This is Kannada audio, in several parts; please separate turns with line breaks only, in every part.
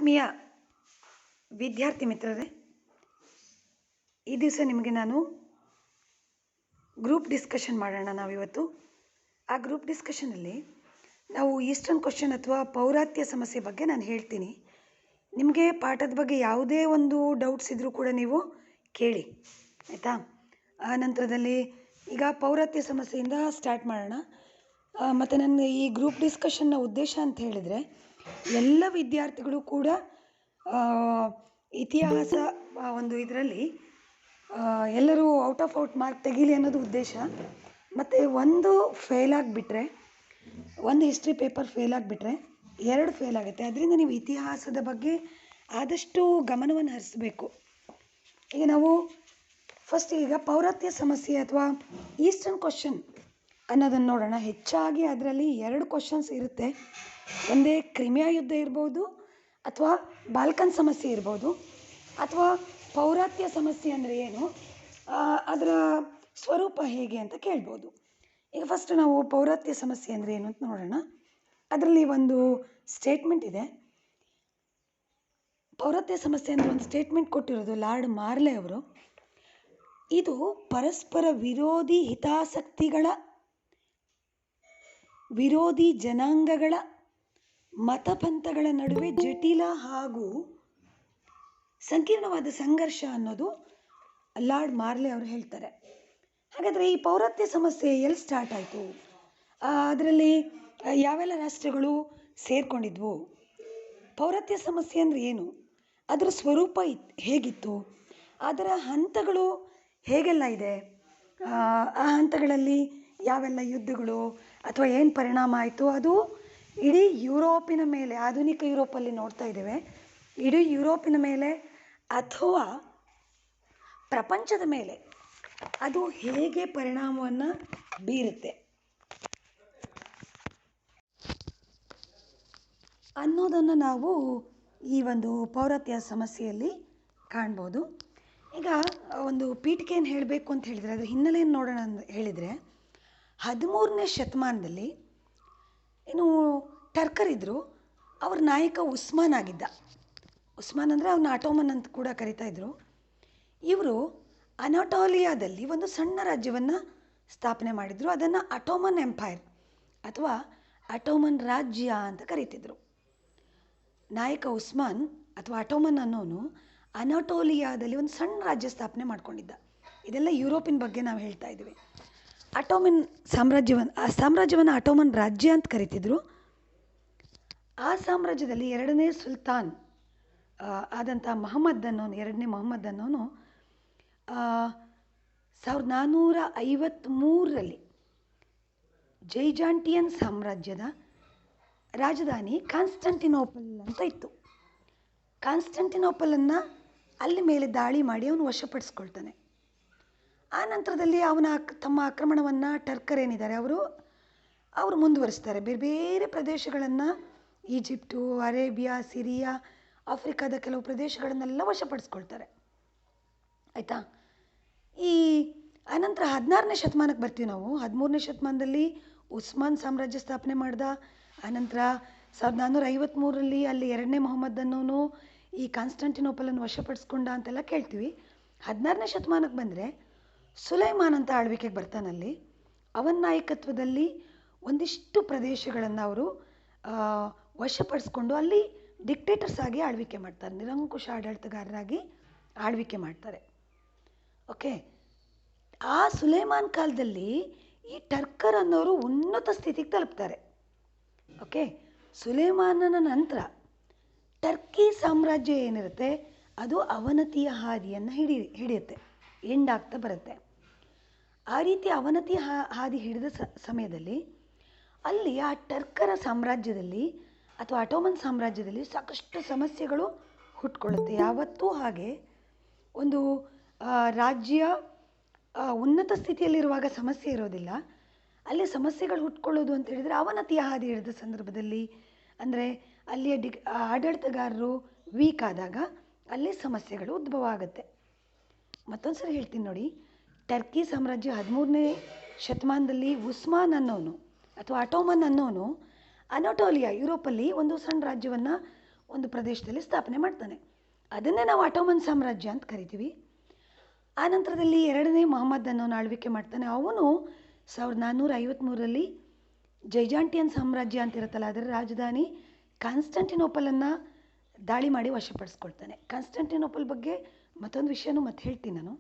ಆತ್ಮೀಯ ವಿದ್ಯಾರ್ಥಿ ಮಿತ್ರರೇ, ಈ ದಿವಸ ನಿಮಗೆ ನಾನು ಗ್ರೂಪ್ ಡಿಸ್ಕಷನ್ ಮಾಡೋಣ. ನಾವಿವತ್ತು ಆ ಗ್ರೂಪ್ ಡಿಸ್ಕಷನಲ್ಲಿ ನಾವು ಈಸ್ಟರ್ನ್ ಕ್ವಶನ್ ಅಥವಾ ಪೌರಾತ್ಯ ಸಮಸ್ಯೆ ಬಗ್ಗೆ ನಾನು ಹೇಳ್ತೀನಿ. ನಿಮಗೆ ಪಾಠದ ಬಗ್ಗೆ ಯಾವುದೇ ಒಂದು ಡೌಟ್ಸ್ ಇದ್ದರೂ ಕೂಡ ನೀವು ಕೇಳಿ, ಆಯಿತಾ? ಆ ನಂತರದಲ್ಲಿ ಈಗ ಪೌರಾತ್ಯ ಸಮಸ್ಯೆಯಿಂದ ಸ್ಟಾರ್ಟ್ ಮಾಡೋಣ. ಮತ್ತು ನನ್ನ ಈ ಗ್ರೂಪ್ ಡಿಸ್ಕಷನ್ನ ಉದ್ದೇಶ ಅಂತ ಹೇಳಿದರೆ, ಎಲ್ಲ ವಿದ್ಯಾರ್ಥಿಗಳು ಕೂಡ ಇತಿಹಾಸ ಒಂದು ಇದರಲ್ಲಿ ಎಲ್ಲರೂ ಔಟ್ ಆಫ್ ಔಟ್ ಮಾರ್ಕ್ ತೆಗೀಲಿ ಅನ್ನೋದು ಉದ್ದೇಶ. ಮತ್ತು ಒಂದು ಫೇಲ್ ಆಗಿಬಿಟ್ರೆ, ಒಂದು ಹಿಸ್ಟ್ರಿ ಪೇಪರ್ ಫೇಲ್ ಆಗಿಬಿಟ್ರೆ 2 ಫೇಲ್ ಆಗುತ್ತೆ. ಅದರಿಂದ ನೀವು ಇತಿಹಾಸದ ಬಗ್ಗೆ ಆದಷ್ಟು ಗಮನವನ್ನು ಹರಿಸಬೇಕು. ಈಗ ನಾವು ಫಸ್ಟ್ ಈಗ ಪೌರಾತ್ಯ ಸಮಸ್ಯೆ ಅಥವಾ ಈಸ್ಟರ್ನ್ ಕ್ವಶನ್ ಅನ್ನೋದನ್ನು ನೋಡೋಣ. ಹೆಚ್ಚಾಗಿ ಅದರಲ್ಲಿ 2 ಕ್ವಶನ್ಸ್ ಇರುತ್ತೆ. ಒಂದೇ ಕ್ರಿಮಿಯಾ ಯುದ್ಧ ಇರ್ಬೋದು, ಅಥವಾ ಬಾಲ್ಕನ್ ಸಮಸ್ಯೆ ಇರ್ಬೋದು, ಅಥವಾ ಪೌರಾತ್ಯ ಸಮಸ್ಯೆ ಅಂದರೆ ಏನು, ಅದರ ಸ್ವರೂಪ ಹೇಗೆ ಅಂತ ಕೇಳ್ಬೋದು. ಈಗ ಫಸ್ಟ್ ನಾವು ಪೌರಾತ್ಯ ಸಮಸ್ಯೆ ಅಂದರೆ ಏನು ಅಂತ ನೋಡೋಣ. ಅದರಲ್ಲಿ ಒಂದು ಸ್ಟೇಟ್ಮೆಂಟ್ ಇದೆ. ಪೌರಾತ್ಯ ಸಮಸ್ಯೆ ಅಂದರೆ ಒಂದು ಸ್ಟೇಟ್ಮೆಂಟ್ ಕೊಟ್ಟಿರೋದು ಲಾರ್ಡ್ ಮಾರ್ಲೆ ಅವರು. ಇದು ಪರಸ್ಪರ ವಿರೋಧಿ ಹಿತಾಸಕ್ತಿಗಳ, ವಿರೋಧಿ ಜನಾಂಗಗಳ, ಮತಪಂಥಗಳ ನಡುವೆ ಜಟಿಲ ಹಾಗೂ ಸಂಕೀರ್ಣವಾದ ಸಂಘರ್ಷ ಅನ್ನೋದು ಲಾರ್ಡ್ ಮಾರ್ಲೆ ಅವರು ಹೇಳ್ತಾರೆ. ಹಾಗಾದರೆ ಈ ಪೌರಾತ್ಯ ಸಮಸ್ಯೆ ಎಲ್ಲಿ ಸ್ಟಾರ್ಟ್ ಆಯಿತು, ಅದರಲ್ಲಿ ಯಾವೆಲ್ಲ ರಾಷ್ಟ್ರಗಳು ಸೇರಿಕೊಂಡಿದ್ವು, ಪೌರಾತ್ಯ ಸಮಸ್ಯೆ ಅಂದರೆ ಏನು, ಅದರ ಸ್ವರೂಪ ಹೇಗಿತ್ತು, ಅದರ ಹಂತಗಳು ಹೇಗೆಲ್ಲ ಇದೆ, ಆ ಹಂತಗಳಲ್ಲಿ ಯಾವೆಲ್ಲ ಯುದ್ಧಗಳು ಅಥವಾ ಏನು ಪರಿಣಾಮ ಆಯಿತು, ಅದು ಇಡೀ ಯುರೋಪಿನ ಮೇಲೆ, ಆಧುನಿಕ ಯುರೋಪಲ್ಲಿ ನೋಡ್ತಾ ಇದ್ದೇವೆ, ಇಡೀ ಯುರೋಪಿನ ಮೇಲೆ ಅಥವಾ ಪ್ರಪಂಚದ ಮೇಲೆ ಅದು ಹೇಗೆ ಪರಿಣಾಮವನ್ನು ಬೀರುತ್ತೆ ಅನ್ನೋದನ್ನು ನಾವು ಈ ಒಂದು ಪೌರಾತ್ಯ ಸಮಸ್ಯೆಯಲ್ಲಿ ಕಾಣ್ಬೋದು. ಈಗ ಒಂದು ಪೀಠಿಕೆಯನ್ನು ಹೇಳಬೇಕು ಅಂತ ಹೇಳಿದರೆ, ಅದರ ಹಿನ್ನೆಲೆಯನ್ನು ನೋಡೋಣ ಅಂತ ಹೇಳಿದರೆ, 13ನೇ ಶತಮಾನದಲ್ಲಿ ಏನು ಟರ್ಕರಿದ್ದರು, ಅವ್ರ ನಾಯಕ ಉಸ್ಮಾನ್ ಆಗಿದ್ದ. ಉಸ್ಮಾನ್ ಅಂದರೆ ಅವನ್ನ ಆಟೋಮನ್ ಅಂತ ಕೂಡ ಕರಿತಾಯಿದ್ರು. ಇವರು ಅನಾಟೋಲಿಯಾದಲ್ಲಿ ಒಂದು ಸಣ್ಣ ರಾಜ್ಯವನ್ನು ಸ್ಥಾಪನೆ ಮಾಡಿದರು. ಅದನ್ನು ಆಟೋಮನ್ ಎಂಪೈರ್ ಅಥವಾ ಆಟೋಮನ್ ರಾಜ್ಯ ಅಂತ ಕರೀತಿದ್ರು. ನಾಯಕ ಉಸ್ಮಾನ್ ಅಥವಾ ಆಟೋಮನ್ ಅನ್ನೋನು ಅನಾಟೋಲಿಯಾದಲ್ಲಿ ಒಂದು ಸಣ್ಣ ರಾಜ್ಯ ಸ್ಥಾಪನೆ ಮಾಡ್ಕೊಂಡಿದ್ದ. ಇದೆಲ್ಲ ಯುರೋಪಿನ ಬಗ್ಗೆ ನಾವು ಹೇಳ್ತಾ ಇದ್ದೀವಿ. ಆಟೋಮನ್ ಸಾಮ್ರಾಜ್ಯವನ್ನು ಆಟೋಮನ್ ರಾಜ್ಯ ಅಂತ ಕರೀತಿದ್ರು. ಆ ಸಾಮ್ರಾಜ್ಯದಲ್ಲಿ 2ನೇ ಸುಲ್ತಾನ್ ಆದಂಥ ಮಹಮ್ಮದ್ ಅನ್ನೋನು, 2ನೇ ಮಹಮ್ಮದ್ ಅನ್ನೋನು 1453ರಲ್ಲಿ ಜೈಜಾಂಟಿಯನ್ ಸಾಮ್ರಾಜ್ಯದ ರಾಜಧಾನಿ ಕಾನ್ಸ್ಟಂಟಿನೋಪಲ್ ಅಂತ ಇತ್ತು. ಕಾನ್ಸ್ಟಂಟಿನೋಪಲನ್ನು ಅಲ್ಲಿ ಮೇಲೆ ದಾಳಿ ಮಾಡಿ ಅವನು ವಶಪಡಿಸ್ಕೊಳ್ತಾನೆ. ಆ ನಂತರದಲ್ಲಿ ತಮ್ಮ ಆಕ್ರಮಣವನ್ನು ಟರ್ಕರ್ ಏನಿದ್ದಾರೆ ಅವರು ಮುಂದುವರಿಸ್ತಾರೆ. ಬೇರೆ ಬೇರೆ ಪ್ರದೇಶಗಳನ್ನು, ಈಜಿಪ್ಟು, ಅರೇಬಿಯಾ, ಸಿರಿಯಾ, ಆಫ್ರಿಕಾದ ಕೆಲವು ಪ್ರದೇಶಗಳನ್ನೆಲ್ಲ ವಶಪಡಿಸ್ಕೊಳ್ತಾರೆ, ಆಯಿತಾ? ಈ ಅನಂತರ 16ನೇ ಶತಮಾನಕ್ಕೆ ಬರ್ತೀವಿ ನಾವು. 13ನೇ ಶತಮಾನದಲ್ಲಿ ಉಸ್ಮಾನ್ ಸಾಮ್ರಾಜ್ಯ ಸ್ಥಾಪನೆ ಮಾಡ್ದ. ಆನಂತರ 1453ರಲ್ಲಿ ಅಲ್ಲಿ 2ನೇ ಮೊಹಮ್ಮದ್ ಅನ್ನೋನು ಈ ಕಾನ್ಸ್ಟಂಟಿನೋಪಲನ್ನು ವಶಪಡಿಸ್ಕೊಂಡ ಅಂತೆಲ್ಲ ಕೇಳ್ತೀವಿ. 16ನೇ ಶತಮಾನಕ್ಕೆ ಬಂದರೆ ಸುಲೈಮಾನ್ ಅಂತ ಆಳ್ವಿಕೆಗೆ ಬರ್ತಾನಲ್ಲಿ. ಅವನ ನಾಯಕತ್ವದಲ್ಲಿ ಒಂದಿಷ್ಟು ಪ್ರದೇಶಗಳನ್ನು ಅವರು ವಶಪಡಿಸ್ಕೊಂಡು ಅಲ್ಲಿ ಡಿಕ್ಟೇಟರ್ಸ್ ಆಗಿ ಆಳ್ವಿಕೆ ಮಾಡ್ತಾರೆ, ನಿರಂಕುಶ ಆಡಳಿತಗಾರರಾಗಿ ಆಳ್ವಿಕೆ ಮಾಡ್ತಾರೆ. ಓಕೆ, ಆ ಸುಲೈಮಾನ್ ಕಾಲದಲ್ಲಿ ಈ ಟರ್ಕರ್ ಅನ್ನೋರು ಉನ್ನತ ಸ್ಥಿತಿಗೆ ತಲುಪ್ತಾರೆ. ಓಕೆ, ಸುಲೈಮಾನನ ನಂತರ ಟರ್ಕಿ ಸಾಮ್ರಾಜ್ಯ ಏನಿರುತ್ತೆ ಅದು ಅವನತಿಯ ಹಾದಿಯನ್ನು ಹಿಡಿಯುತ್ತೆ, ಎಂಡಾಗ್ತಾ ಬರುತ್ತೆ. ಆ ರೀತಿ ಅವನತಿ ಹಾದಿ ಹಿಡಿದ ಸಮಯದಲ್ಲಿ ಅಲ್ಲಿ ಆ ಟರ್ಕರ ಸಾಮ್ರಾಜ್ಯದಲ್ಲಿ ಅಥವಾ ಆಟೋಮನ್ ಸಾಮ್ರಾಜ್ಯದಲ್ಲಿ ಸಾಕಷ್ಟು ಸಮಸ್ಯೆಗಳು ಹುಟ್ಕೊಳ್ಳುತ್ತೆ. ಯಾವತ್ತೂ ಹಾಗೆ ಒಂದು ರಾಜ್ಯ ಉನ್ನತ ಸ್ಥಿತಿಯಲ್ಲಿರುವಾಗ ಸಮಸ್ಯೆ ಇರೋದಿಲ್ಲ. ಅಲ್ಲಿ ಸಮಸ್ಯೆಗಳು ಹುಟ್ಕೊಳ್ಳೋದು ಅಂತ ಹೇಳಿದರೆ ಅವನತಿಯ ಹಾದಿ ಹಿಡಿದ ಸಂದರ್ಭದಲ್ಲಿ, ಅಂದರೆ ಅಲ್ಲಿಯ ಆಡಳಿತಗಾರರು ವೀಕ್ ಆದಾಗ ಅಲ್ಲಿ ಸಮಸ್ಯೆಗಳು ಉದ್ಭವ ಆಗುತ್ತೆ. ಮತ್ತೊಂದು ಸರಿ ಹೇಳ್ತೀನಿ ನೋಡಿ. ಟರ್ಕಿ ಸಾಮ್ರಾಜ್ಯ 13ನೇ ಶತಮಾನದಲ್ಲಿ ಉಸ್ಮಾನ್ ಅನ್ನೋನು ಅಥವಾ ಆಟೋಮನ್ ಅನ್ನೋನು ಅನಾಟೋಲಿಯಾ, ಯುರೋಪಲ್ಲಿ ಒಂದು ಸಣ್ಣ ರಾಜ್ಯವನ್ನು ಒಂದು ಪ್ರದೇಶದಲ್ಲಿ ಸ್ಥಾಪನೆ ಮಾಡ್ತಾನೆ. ಅದನ್ನೇ ನಾವು ಆಟೋಮನ್ ಸಾಮ್ರಾಜ್ಯ ಅಂತ ಕರಿತೀವಿ. ಆ ನಂತರದಲ್ಲಿ ಎರಡನೇ ಮೊಹಮ್ಮದ್ ಅನ್ನೋನು ಆಳ್ವಿಕೆ ಮಾಡ್ತಾನೆ. ಅವನು 1453ರಲ್ಲಿ ಜೈಜಾಂಟಿಯನ್ ಸಾಮ್ರಾಜ್ಯ ಅಂತ ಇರುತ್ತಲ್ಲ, ಅದರ ರಾಜಧಾನಿ ಕಾನ್ಸ್ಟಂಟಿನೋಪಲನ್ನು ದಾಳಿ ಮಾಡಿ ವಶಪಡಿಸ್ಕೊಳ್ತಾನೆ. ಕಾನ್ಸ್ಟಂಟಿನೋಪಲ್ ಬಗ್ಗೆ ಮತ್ತೊಂದು ವಿಷಯನೂ ಮತ್ತೆ ಹೇಳ್ತೀನಿ ನಾನು.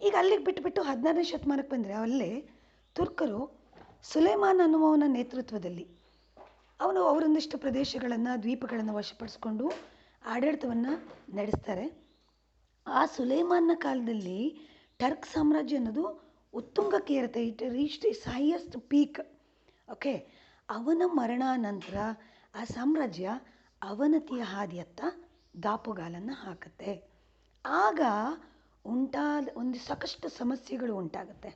ಈಗ ಅಲ್ಲಿಗೆ ಬಿಟ್ಟುಬಿಟ್ಟು 16ನೇ ಶತಮಾನಕ್ಕೆ ಬಂದರೆ ಅಲ್ಲೇ ತುರ್ಕರು ಸುಲೇಮಾನ್ ಅನ್ನುವವನ ನೇತೃತ್ವದಲ್ಲಿ ಅವರೊಂದಿಷ್ಟು ಪ್ರದೇಶಗಳನ್ನು, ದ್ವೀಪಗಳನ್ನು ವಶಪಡಿಸ್ಕೊಂಡು ಆಡಳಿತವನ್ನು ನಡೆಸ್ತಾರೆ. ಆ ಸುಲೇಮಾನ್ನ ಕಾಲದಲ್ಲಿ ಟರ್ಕ್ ಸಾಮ್ರಾಜ್ಯ ಅನ್ನೋದು ಉತ್ತುಂಗಕ್ಕೆ ಇರುತ್ತೆ. It reached it's highest peak. Okay, ಅವನ ಮರಣಾನಂತರ ಆ ಸಾಮ್ರಾಜ್ಯ ಅವನತಿಯ ಹಾದಿಯತ್ತ ದಾಪುಗಾಲನ್ನು ಹಾಕುತ್ತೆ. ಆಗ ಒಂದು ಸಾಕಷ್ಟು ಸಮಸ್ಯೆಗಳು ಉಂಟಾಗುತ್ತೆ.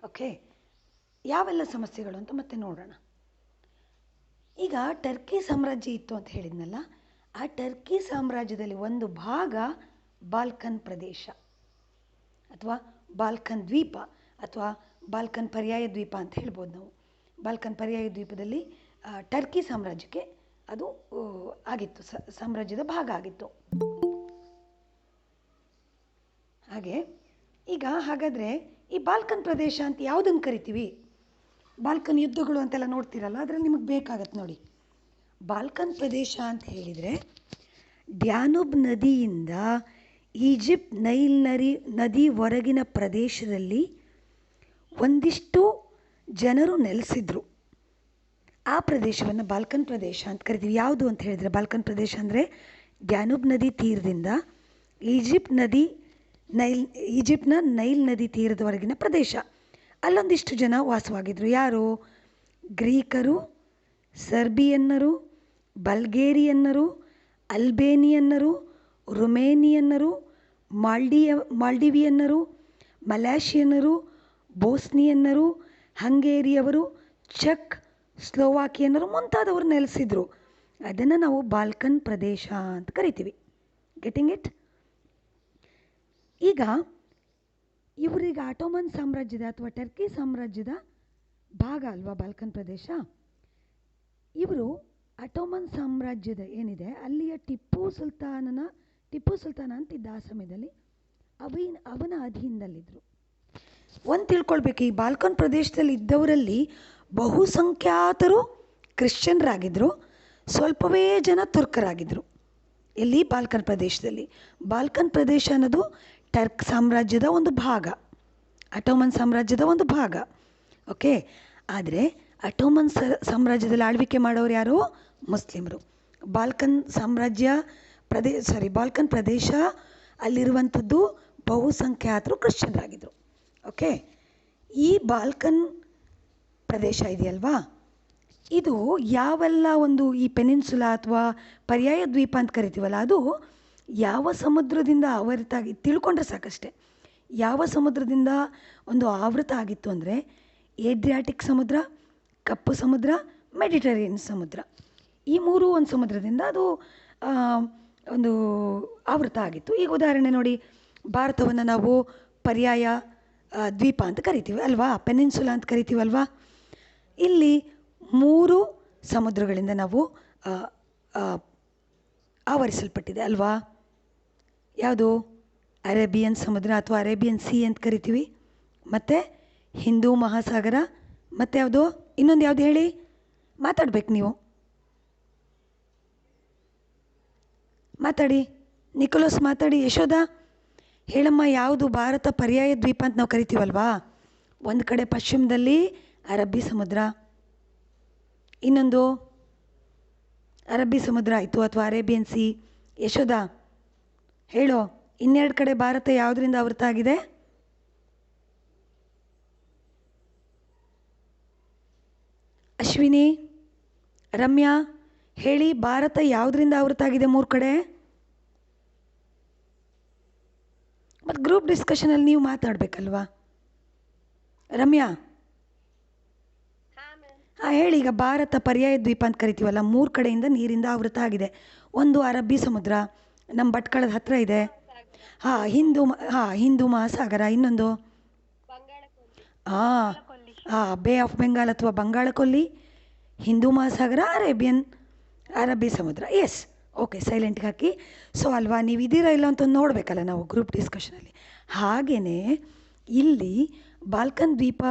ಓಕೆ, ಯಾವೆಲ್ಲ ಸಮಸ್ಯೆಗಳು ಅಂತ ಮತ್ತೆ ನೋಡೋಣ. ಈಗ ಟರ್ಕಿ ಸಾಮ್ರಾಜ್ಯ ಇತ್ತು ಅಂತ ಹೇಳಿದ್ನಲ್ಲ, ಆ ಟರ್ಕಿ ಸಾಮ್ರಾಜ್ಯದಲ್ಲಿ ಒಂದು ಭಾಗ ಬಾಲ್ಕನ್ ಪ್ರದೇಶ ಅಥವಾ ಬಾಲ್ಕನ್ ದ್ವೀಪ ಅಥವಾ ಬಾಲ್ಕನ್ ಪರ್ಯಾಯ ದ್ವೀಪ ಅಂತ ಹೇಳ್ಬೋದು ನಾವು. ಬಾಲ್ಕನ್ ಪರ್ಯಾಯ ದ್ವೀಪದಲ್ಲಿ ಟರ್ಕಿ ಸಾಮ್ರಾಜ್ಯಕ್ಕೆ ಅದು ಆಗಿತ್ತು, ಸಾಮ್ರಾಜ್ಯದ ಭಾಗ ಆಗಿತ್ತು. ಹಾಗಾದರೆ ಈ ಬಾಲ್ಕನ್ ಪ್ರದೇಶ ಅಂತ ಯಾವುದನ್ನು ಕರಿತೀವಿ? ಬಾಲ್ಕನ್ ಯುದ್ಧಗಳು ಅಂತೆಲ್ಲ ನೋಡ್ತೀರಲ್ಲ, ಅದರಲ್ಲಿ ನಿಮಗೆ ಬೇಕಾಗತ್ತೆ ನೋಡಿ. ಬಾಲ್ಕನ್ ಪ್ರದೇಶ ಅಂತ ಹೇಳಿದರೆ ಡ್ಯಾನುಬ್ ನದಿಯಿಂದ ಈಜಿಪ್ಟ್ ನೈಲ್ ನದಿ ಹೊರಗಿನ ಪ್ರದೇಶದಲ್ಲಿ ಒಂದಿಷ್ಟು ಜನರು ನೆಲೆಸಿದ್ರು. ಆ ಪ್ರದೇಶವನ್ನು ಬಾಲ್ಕನ್ ಪ್ರದೇಶ ಅಂತ ಕರಿತೀವಿ. ಯಾವುದು ಅಂತ ಹೇಳಿದರೆ, ಬಾಲ್ಕನ್ ಪ್ರದೇಶ ಅಂದರೆ ಡ್ಯಾನುಬ್ ನದಿ ತೀರದಿಂದ ಈಜಿಪ್ಟ್ನ ನೈಲ್ ನದಿ ತೀರದವರೆಗಿನ ಪ್ರದೇಶ. ಅಲ್ಲೊಂದಿಷ್ಟು ಜನ ವಾಸವಾಗಿದ್ದರು. ಯಾರು? ಗ್ರೀಕರು, ಸರ್ಬಿಯನ್ನರು, ಬಲ್ಗೇರಿಯನ್ನರು, ಅಲ್ಬೇನಿಯನ್ನರು, ರುಮೇನಿಯನ್ನರು, ಮಾಲ್ಡಿವಿಯನ್ನರು, ಮಲೇಷಿಯನ್ನರು, ಬೋಸ್ನಿಯನ್ನರು, ಹಂಗೇರಿಯವರು, ಚೆಕ್, ಸ್ಲೋವಾಕಿಯನ್ನರು ಮುಂತಾದವರು ನೆಲೆಸಿದ್ರು. ಅದನ್ನು ನಾವು ಬಾಲ್ಕನ್ ಪ್ರದೇಶ ಅಂತ ಕರಿತೀವಿ. Getting it? ಈಗ ಇವರಿಗೆ ಆಟೋಮನ್ ಸಾಮ್ರಾಜ್ಯದ ಅಥವಾ ಟರ್ಕಿ ಸಾಮ್ರಾಜ್ಯದ ಭಾಗ ಅಲ್ವಾ ಬಾಲ್ಕನ್ ಪ್ರದೇಶ. ಇವರು ಆಟೋಮನ್ ಸಾಮ್ರಾಜ್ಯದ ಏನಿದೆ ಅಲ್ಲಿಯ ಟಿಪ್ಪು ಸುಲ್ತಾನ ಅಂತಿದ್ದ ಆ ಸಮಯದಲ್ಲಿ ಅವನ ಅಧೀನದಲ್ಲಿದ್ದರು. ಒಂದು ತಿಳ್ಕೊಳ್ಬೇಕು, ಈ ಬಾಲ್ಕನ್ ಪ್ರದೇಶದಲ್ಲಿ ಇದ್ದವರಲ್ಲಿ ಬಹುಸಂಖ್ಯಾತರು ಕ್ರಿಶ್ಚಿಯನ್ರಾಗಿದ್ದರು, ಸ್ವಲ್ಪವೇ ಜನ ತುರ್ಕರಾಗಿದ್ದರು. ಎಲ್ಲಿ? ಬಾಲ್ಕನ್ ಪ್ರದೇಶದಲ್ಲಿ. ಬಾಲ್ಕನ್ ಪ್ರದೇಶ ಅನ್ನೋದು ಟರ್ಕ್ ಸಾಮ್ರಾಜ್ಯದ ಒಂದು ಭಾಗ, ಆಟೋಮನ್ ಸಾಮ್ರಾಜ್ಯದ ಒಂದು ಭಾಗ. ಓಕೆ, ಆದರೆ ಆಟೋಮನ್ ಸಾಮ್ರಾಜ್ಯದಲ್ಲಿ ಆಳ್ವಿಕೆ ಮಾಡೋರು ಯಾರು? ಮುಸ್ಲಿಮರು. ಬಾಲ್ಕನ್ ಪ್ರದೇಶ ಅಲ್ಲಿರುವಂಥದ್ದು ಬಹುಸಂಖ್ಯಾತರು ಕ್ರಿಶ್ಚಿಯನ್ರಾಗಿದ್ದರು. ಓಕೆ, ಈ ಬಾಲ್ಕನ್ ಪ್ರದೇಶ ಇದೆಯಲ್ವಾ, ಇದು ಯಾವೆಲ್ಲ ಒಂದು ಈ ಪೆನಿನ್ಸುಲಾ ಅಥವಾ ಪರ್ಯಾಯ ದ್ವೀಪ ಅಂತ ಕರಿತೀವಲ್ಲ, ಅದು ಯಾವ ಸಮುದ್ರದಿಂದ ಆವೃತ ತಿಳ್ಕೊಂಡ್ರೆ ಸಾಕಷ್ಟೆ. ಯಾವ ಸಮುದ್ರದಿಂದ ಒಂದು ಆವೃತ ಆಗಿತ್ತು ಅಂದರೆ ಏಡ್ರಿಯಾಟಿಕ್ ಸಮುದ್ರ, ಕಪ್ಪು ಸಮುದ್ರ, ಮೆಡಿಟರೇನಿಯನ್ ಸಮುದ್ರ. ಈ ಮೂರೂ ಒಂದು ಸಮುದ್ರದಿಂದ ಅದು ಒಂದು ಆವೃತ ಆಗಿತ್ತು. ಈಗ ಉದಾಹರಣೆ ನೋಡಿ, ಭಾರತವನ್ನು ನಾವು ಪರ್ಯಾಯ ದ್ವೀಪ ಅಂತ ಕರಿತೀವಿ ಅಲ್ವಾ, ಪೆನಿನ್ಸುಲಾ ಅಂತ ಕರಿತೀವಲ್ವಾ. ಇಲ್ಲಿ 3 ಸಮುದ್ರಗಳಿಂದ ನಾವು ಆವರಿಸಲ್ಪಟ್ಟಿದೆ ಅಲ್ವಾ. ಯಾವುದು? ಅರೇಬಿಯನ್ ಸಮುದ್ರ ಅಥವಾ ಅರೇಬಿಯನ್ ಸಿ ಅಂತ ಕರಿತೀವಿ, ಮತ್ತು ಹಿಂದೂ ಮಹಾಸಾಗರ, ಮತ್ತು ಯಾವುದು? ಇನ್ನೊಂದು ಯಾವುದು ಹೇಳಿ? ಮಾತಾಡ್ಬೇಕು ನೀವು, ಮಾತಾಡಿ. ನಿಕೋಲಸ್ ಮಾತಾಡಿ. ಯಶೋಧ ಹೇಳಮ್ಮ, ಯಾವುದು ಭಾರತ ಪರ್ಯಾಯ ದ್ವೀಪ ಅಂತ ನಾವು ಕರಿತೀವಲ್ವಾ? ಒಂದು ಕಡೆ ಪಶ್ಚಿಮದಲ್ಲಿ ಅರಬ್ಬಿ ಸಮುದ್ರ, ಇನ್ನೊಂದು ಅರಬ್ಬಿ ಸಮುದ್ರ ಆಯಿತು ಅಥವಾ ಅರೇಬಿಯನ್ ಸಿ. ಯಶೋಧ ಹೇಳೋ, ಇನ್ನೆರಡು ಕಡೆ ಭಾರತ ಯಾವುದರಿಂದ ಆವೃತ ಆಗಿದೆ? ಅಶ್ವಿನಿ, ರಮ್ಯಾ ಹೇಳಿ, ಭಾರತ ಯಾವುದರಿಂದ ಆವೃತ ಆಗಿದೆ 3 ಕಡೆ? ಮತ್ತು ಗ್ರೂಪ್ ಡಿಸ್ಕಷನಲ್ಲಿ ನೀವು ಮಾತಾಡಬೇಕಲ್ವಾ. ರಮ್ಯಾ ಹೇಳಿ, ಈಗ ಭಾರತ ಪರ್ಯಾಯ ದ್ವೀಪ ಅಂತ ಕರಿತೀವಲ್ಲ, 3 ಕಡೆಯಿಂದ ನೀರಿಂದ ಆವೃತ ಆಗಿದೆ. ಒಂದು ಅರಬ್ಬಿ ಸಮುದ್ರ ನಮ್ಮ ಭಟ್ಕಳದ ಹತ್ರ ಇದೆ, ಹಿಂದೂ ಮಹಾಸಾಗರ, ಇನ್ನೊಂದು ಬೇ ಆಫ್ ಬೆಂಗಾಲ್ ಅಥವಾ ಬಂಗಾಳ ಕೊಲ್ಲಿ, ಹಿಂದೂ ಮಹಾಸಾಗರ, ಅರಬ್ಬಿ ಸಮುದ್ರ. ಎಸ್, ಓಕೆ, ಸೈಲೆಂಟ್ಗೆ ಹಾಕಿ. ಸೊ ಅಲ್ವಾ, ನೀವು ಇದ್ದೀರಾ ಇಲ್ಲ ಅಂತ ನೋಡಬೇಕಲ್ಲ ನಾವು ಗ್ರೂಪ್ ಡಿಸ್ಕಷನಲ್ಲಿ. ಹಾಗೆಯೇ ಇಲ್ಲಿ ಬಾಲ್ಕನ್ ದ್ವೀಪ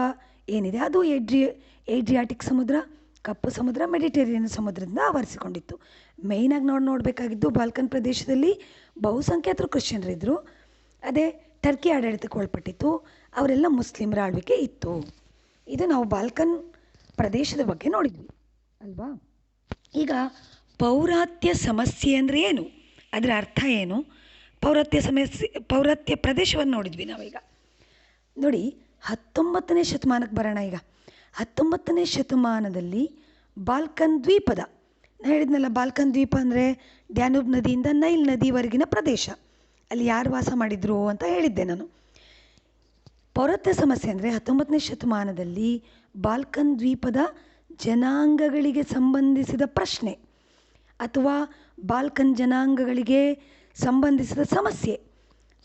ಏನಿದೆ ಅದು ಏಡ್ರಿಯಾಟಿಕ್ ಸಮುದ್ರ, ಕಪ್ಪು ಸಮುದ್ರ, ಮೆಡಿಟೇರಿಯನ್ ಸಮುದ್ರದಿಂದ ಆವರಿಸಿಕೊಂಡಿತ್ತು. ಮೇಯ್ನಾಗಿ ನೋಡಬೇಕಾಗಿದ್ದು ಬಾಲ್ಕನ್ ಪ್ರದೇಶದಲ್ಲಿ ಬಹುಸಂಖ್ಯಾತರು ಕ್ರಿಶ್ಚಿಯನ್ರಿದ್ದರು. ಅದೇ ಟರ್ಕಿ ಆಡಳಿತಕ್ಕೆ ಒಳಪಟ್ಟಿತ್ತು, ಅವರೆಲ್ಲ ಮುಸ್ಲಿಮರ ಆಳ್ವಿಕೆ ಇತ್ತು. ಇದು ನಾವು ಬಾಲ್ಕನ್ ಪ್ರದೇಶದ ಬಗ್ಗೆ ನೋಡಿದ್ವಿ ಅಲ್ವಾ. ಈಗ ಪೌರಾತ್ಯ ಸಮಸ್ಯೆ ಅಂದರೆ ಏನು, ಅದರ ಅರ್ಥ ಏನು, ಪೌರಾತ್ಯ ಪ್ರದೇಶವನ್ನು ನೋಡಿದ್ವಿ ನಾವೀಗ. ನೋಡಿ, 19ನೇ ಶತಮಾನಕ್ಕೆ ಬರೋಣ. ಈಗ 19ನೇ ಶತಮಾನದಲ್ಲಿ ಬಾಲ್ಕನ್ ದ್ವೀಪದ, ನಾನು ಹೇಳಿದ್ನಲ್ಲ, ಬಾಲ್ಕನ್ ದ್ವೀಪ ಅಂದರೆ ಡ್ಯಾನೂಬ್ ನದಿಯಿಂದ ನೈಲ್ ನದಿವರೆಗಿನ ಪ್ರದೇಶ, ಅಲ್ಲಿ ಯಾರು ವಾಸ ಮಾಡಿದರು ಅಂತ ಹೇಳಿದ್ದೆ ನಾನು. ಪೌರಾತ್ಯ ಸಮಸ್ಯೆ ಅಂದರೆ 19ನೇ ಶತಮಾನದಲ್ಲಿ ಬಾಲ್ಕನ್ ದ್ವೀಪದ ಜನಾಂಗಗಳಿಗೆ ಸಂಬಂಧಿಸಿದ ಪ್ರಶ್ನೆ ಅಥವಾ ಬಾಲ್ಕನ್ ಜನಾಂಗಗಳಿಗೆ ಸಂಬಂಧಿಸಿದ ಸಮಸ್ಯೆ,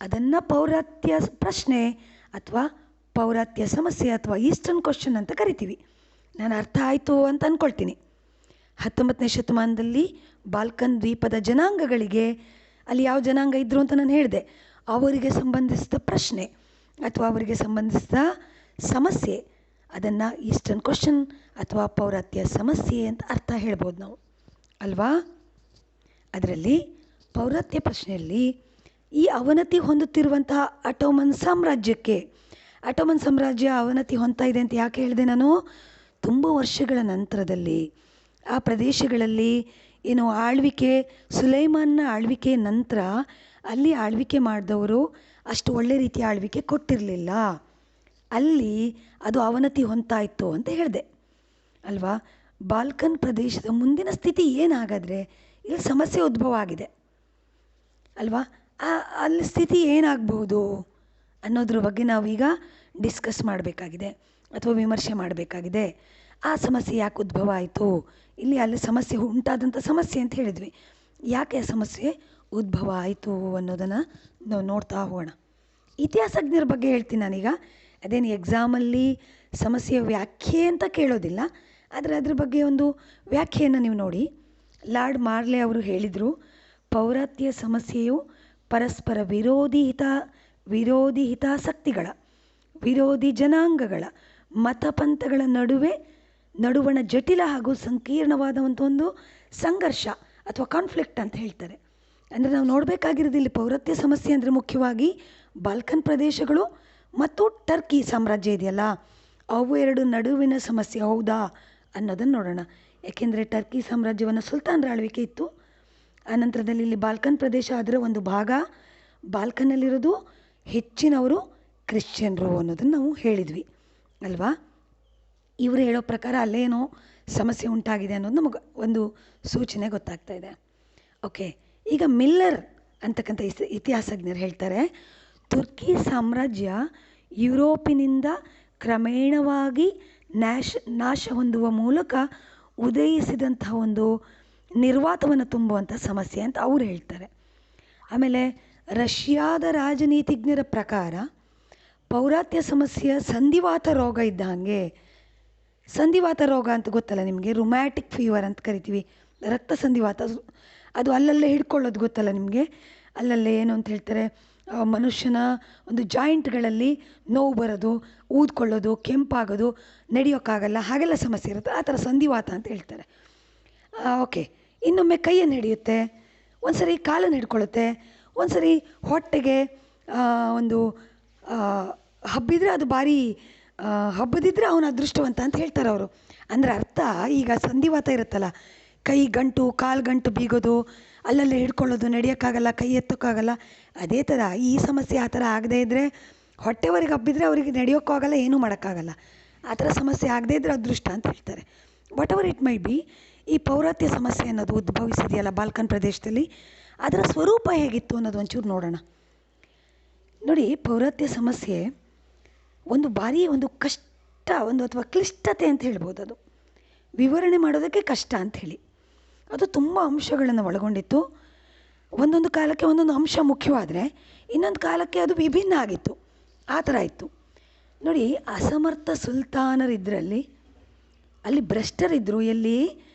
ಅದನ್ನು ಪೌರಾತ್ಯ ಪ್ರಶ್ನೆ ಅಥವಾ ಪೌರಾತ್ಯ ಸಮಸ್ಯೆ ಅಥವಾ ಈಸ್ಟರ್ನ್ ಕ್ವಶನ್ ಅಂತ ಕರಿತೀವಿ. ನಾನು ಅರ್ಥ ಆಯಿತು ಅಂತ ಅಂದ್ಕೊಳ್ತೀನಿ. 19ನೇ ಶತಮಾನದಲ್ಲಿ ಬಾಲ್ಕನ್ ದ್ವೀಪದ ಜನಾಂಗಗಳಿಗೆ, ಅಲ್ಲಿ ಯಾವ ಜನಾಂಗ ಇದ್ದರು ಅಂತ ನಾನು ಹೇಳಿದೆ, ಅವರಿಗೆ ಸಂಬಂಧಿಸಿದ ಪ್ರಶ್ನೆ ಅಥವಾ ಅವರಿಗೆ ಸಂಬಂಧಿಸಿದ ಸಮಸ್ಯೆ, ಅದನ್ನು ಈಸ್ಟರ್ನ್ ಕ್ವಶನ್ ಅಥವಾ ಪೌರಾತ್ಯ ಸಮಸ್ಯೆ ಅಂತ ಅರ್ಥ ಹೇಳ್ಬೋದು ನಾವು ಅಲ್ವಾ. ಅದರಲ್ಲಿ ಪೌರಾತ್ಯ ಪ್ರಶ್ನೆಯಲ್ಲಿ ಈ ಅವನತಿ ಹೊಂದುತ್ತಿರುವಂತಹ ಅಟೋಮನ್ ಸಾಮ್ರಾಜ್ಯ ಅವನತಿ ಹೊಂದ್ತಾ ಇದೆ ಅಂತ ಯಾಕೆ ಹೇಳಿದೆ ನಾನು, ತುಂಬ ವರ್ಷಗಳ ನಂತರದಲ್ಲಿ ಆ ಪ್ರದೇಶಗಳಲ್ಲಿ ಏನು ಆಳ್ವಿಕೆ, ಸುಲೈಮಾನ್ನ ಆಳ್ವಿಕೆ ನಂತರ ಅಲ್ಲಿ ಆಳ್ವಿಕೆ ಮಾಡಿದವರು ಅಷ್ಟು ಒಳ್ಳೆ ರೀತಿಯ ಆಳ್ವಿಕೆ ಕೊಟ್ಟಿರಲಿಲ್ಲ, ಅಲ್ಲಿ ಅದು ಅವನತಿ ಹೊಂದ್ತಾ ಇತ್ತು ಅಂತ ಹೇಳಿದೆ ಅಲ್ವಾ. ಬಾಲ್ಕನ್ ಪ್ರದೇಶದ ಮುಂದಿನ ಸ್ಥಿತಿ ಏನಾಗಾದರೆ ಇಲ್ಲಿ ಸಮಸ್ಯೆ ಉದ್ಭವ ಆಗಿದೆ ಅಲ್ವಾ. ಅಲ್ಲಿ ಸ್ಥಿತಿ ಏನಾಗಬಹುದು ಅನ್ನೋದ್ರ ಬಗ್ಗೆ ನಾವೀಗ ಡಿಸ್ಕಸ್ ಮಾಡಬೇಕಾಗಿದೆ ಅಥವಾ ವಿಮರ್ಶೆ ಮಾಡಬೇಕಾಗಿದೆ. ಆ ಸಮಸ್ಯೆ ಯಾಕೆ ಉದ್ಭವ ಆಯಿತು, ಅಲ್ಲಿ ಸಮಸ್ಯೆ ಉಂಟಾದಂಥ ಸಮಸ್ಯೆ ಅಂತ ಹೇಳಿದ್ವಿ, ಯಾಕೆ ಆ ಸಮಸ್ಯೆ ಉದ್ಭವ ಆಯಿತು ಅನ್ನೋದನ್ನು ನಾವು ನೋಡ್ತಾ ಹೋಗೋಣ. ಇತಿಹಾಸಜ್ಞರ ಬಗ್ಗೆ ಹೇಳ್ತೀನಿ ನಾನೀಗ. ಅದೇನು ಎಕ್ಸಾಮಲ್ಲಿ ಸಮಸ್ಯೆಯ ವ್ಯಾಖ್ಯೆ ಅಂತ ಕೇಳೋದಿಲ್ಲ, ಆದರೆ ಅದ್ರ ಬಗ್ಗೆ ಒಂದು ವ್ಯಾಖ್ಯೆಯನ್ನು ನೀವು ನೋಡಿ. ಲಾರ್ಡ್ ಮಾರ್ಲೆ ಅವರು ಹೇಳಿದರು, ಪೌರಾತ್ಯ ಸಮಸ್ಯೆಯು ಪರಸ್ಪರ ವಿರೋಧಿ ಹಿತಾಸಕ್ತಿಗಳ, ವಿರೋಧಿ ಜನಾಂಗಗಳ, ಮತಪಂಥಗಳ ನಡುವಣ ಜಟಿಲ ಹಾಗೂ ಸಂಕೀರ್ಣವಾದಂಥ ಒಂದು ಸಂಘರ್ಷ ಅಥವಾ ಕಾನ್ಫ್ಲಿಕ್ಟ್ ಅಂತ ಹೇಳ್ತಾರೆ. ಅಂದರೆ ನಾವು ನೋಡಬೇಕಾಗಿರೋದು ಇಲ್ಲಿ ಪೌರಾತ್ಯ ಸಮಸ್ಯೆ ಅಂದರೆ ಮುಖ್ಯವಾಗಿ ಬಾಲ್ಕನ್ ಪ್ರದೇಶಗಳು ಮತ್ತು ಟರ್ಕಿ ಸಾಮ್ರಾಜ್ಯ ಇದೆಯಲ್ಲ, ಅವು ಎರಡು ನಡುವಿನ ಸಮಸ್ಯೆ ಹೌದಾ ಅನ್ನೋದನ್ನು ನೋಡೋಣ. ಏಕೆಂದರೆ ಟರ್ಕಿ ಸಾಮ್ರಾಜ್ಯವನ್ನು ಸುಲ್ತಾನರ ಆಳ್ವಿಕೆ ಇತ್ತು. ಆನಂತರದಲ್ಲಿ ಇಲ್ಲಿ ಬಾಲ್ಕನ್ ಪ್ರದೇಶ ಅದರ ಒಂದು ಭಾಗ, ಬಾಲ್ಕನ್ನಲ್ಲಿರೋದು ಹೆಚ್ಚಿನವರು ಕ್ರಿಶ್ಚಿಯನ್ರು ಅನ್ನೋದನ್ನು ನಾವು ಹೇಳಿದ್ವಿ ಅಲ್ವಾ. ಇವರು ಹೇಳೋ ಪ್ರಕಾರ ಅಲ್ಲೇನೋ ಸಮಸ್ಯೆ ಉಂಟಾಗಿದೆ ಅನ್ನೋದು ನಮಗೆ ಒಂದು ಸೂಚನೆ ಗೊತ್ತಾಗ್ತಾ ಇದೆ. ಓಕೆ, ಈಗ ಮಿಲ್ಲರ್ ಅಂತಕ್ಕಂಥ ಇತಿಹಾಸಜ್ಞರು ಹೇಳ್ತಾರೆ, ತುರ್ಕಿ ಸಾಮ್ರಾಜ್ಯ ಯುರೋಪಿನಿಂದ ಕ್ರಮೇಣವಾಗಿ ನಾಶ ಹೊಂದುವ ಮೂಲಕ ಉದಯಿಸಿದಂತಹ ಒಂದು ನಿರ್ವಾತವನ್ನು ತುಂಬುವಂಥ ಸಮಸ್ಯೆ ಅಂತ ಅವ್ರು ಹೇಳ್ತಾರೆ. ಆಮೇಲೆ ರಷ್ಯಾದ ರಾಜನೀತಿಜ್ಞರ ಪ್ರಕಾರ ಪೌರಾತ್ಯ ಸಮಸ್ಯೆಯ ಸಂಧಿವಾತ ರೋಗ ಇದ್ದ ಹಾಗೆ, ಸಂಧಿವಾತ ರೋಗ ಅಂತ ಗೊತ್ತಲ್ಲ ನಿಮಗೆ, ರುಮ್ಯಾಟಿಕ್ ಫೀವರ್ ಅಂತ ಕರಿತೀವಿ, ರಕ್ತ ಸಂಧಿವಾತ, ಅದು ಅಲ್ಲಲ್ಲೇ ಹಿಡ್ಕೊಳ್ಳೋದು ಗೊತ್ತಲ್ಲ ನಿಮಗೆ. ಅಲ್ಲಲ್ಲೇ ಏನು ಅಂತ ಹೇಳ್ತಾರೆ, ಮನುಷ್ಯನ ಒಂದು ಜಾಯಿಂಟ್ಗಳಲ್ಲಿ ನೋವು ಬರೋದು, ಊದ್ಕೊಳ್ಳೋದು, ಕೆಂಪಾಗೋದು, ನಡೆಯೋಕ್ಕಾಗಲ್ಲ, ಹಾಗೆಲ್ಲ ಸಮಸ್ಯೆ ಇರುತ್ತೆ, ಆ ಥರ ಸಂಧಿವಾತ ಅಂತ ಹೇಳ್ತಾರೆ. ಓಕೆ, ಇನ್ನೊಮ್ಮೆ ಕೈಯನ್ನು ಹಿಡಿಯುತ್ತೆ, ಒಂದು ಸರಿ ಕಾಲನ್ನು ಹಿಡ್ಕೊಳ್ಳುತ್ತೆ, ಒಂದು ಸರಿ ಹೊಟ್ಟೆಗೆ ಒಂದು ಹಬ್ಬಿದರೆ ಅದು ಭಾರಿ ಹಬ್ಬದಿದ್ದರೆ ಅವನು ಅದೃಷ್ಟವಂತ ಅಂತ ಹೇಳ್ತಾರೆ ಅವರು. ಅಂದರೆ ಅರ್ಥ, ಈಗ ಸಂಧಿವಾತ ಇರುತ್ತಲ್ಲ, ಕೈ ಗಂಟು ಕಾಲು ಗಂಟು ಬೀಗೋದು, ಅಲ್ಲಲ್ಲೇ ಹಿಡ್ಕೊಳ್ಳೋದು, ನಡೆಯೋಕ್ಕಾಗಲ್ಲ, ಕೈ ಎತ್ತೋಕ್ಕಾಗಲ್ಲ, ಅದೇ ಥರ ಈ ಸಮಸ್ಯೆ ಆ ಥರ ಆಗದೇ ಇದ್ದರೆ, ಹೊಟ್ಟೆವರೆಗೆ ಹಬ್ಬಿದ್ರೆ ಅವರಿಗೆ ನಡೆಯೋಕ್ಕೂ ಆಗಲ್ಲ, ಏನೂ ಮಾಡೋಕ್ಕಾಗಲ್ಲ, ಆ ಥರ ಸಮಸ್ಯೆ ಆಗದೇ ಇದ್ದರೆ ಅದೃಷ್ಟ ಅಂತ ಹೇಳ್ತಾರೆ. What ever it my B, ಈ ಪೌರಾತ್ಯ ಸಮಸ್ಯೆ ಅನ್ನೋದು ಉದ್ಭವಿಸಿದೆಯಲ್ಲ ಬಾಲ್ಕನ್ ಪ್ರದೇಶದಲ್ಲಿ, ಅದರ ಸ್ವರೂಪ ಹೇಗಿತ್ತು ಅನ್ನೋದು ಒಂಚೂರು ನೋಡೋಣ. ನೋಡಿ, ಪೌರಾತ್ಯ ಸಮಸ್ಯೆ ಒಂದು ಭಾರಿ ಒಂದು ಕಷ್ಟ, ಒಂದು ಅಥವಾ ಕ್ಲಿಷ್ಟತೆ ಅಂತ ಹೇಳ್ಬೋದು, ಅದು ವಿವರಣೆ ಮಾಡೋದಕ್ಕೆ ಕಷ್ಟ ಅಂಥೇಳಿ. ಅದು ತುಂಬ ಅಂಶಗಳನ್ನು ಒಳಗೊಂಡಿತ್ತು. ಒಂದೊಂದು ಕಾಲಕ್ಕೆ ಒಂದೊಂದು ಅಂಶ ಮುಖ್ಯವಾದರೆ ಇನ್ನೊಂದು ಕಾಲಕ್ಕೆ ಅದು ವಿಭಿನ್ನ ಆಗಿತ್ತು, ಆ ಥರ ಇತ್ತು. ನೋಡಿ, ಅಸಮರ್ಥ ಸುಲ್ತಾನರಿದ್ದರಲ್ಲಿ, ಅಲ್ಲಿ ಭ್ರಷ್ಟರಿದ್ದರು, ಎಲ್ಲಿ,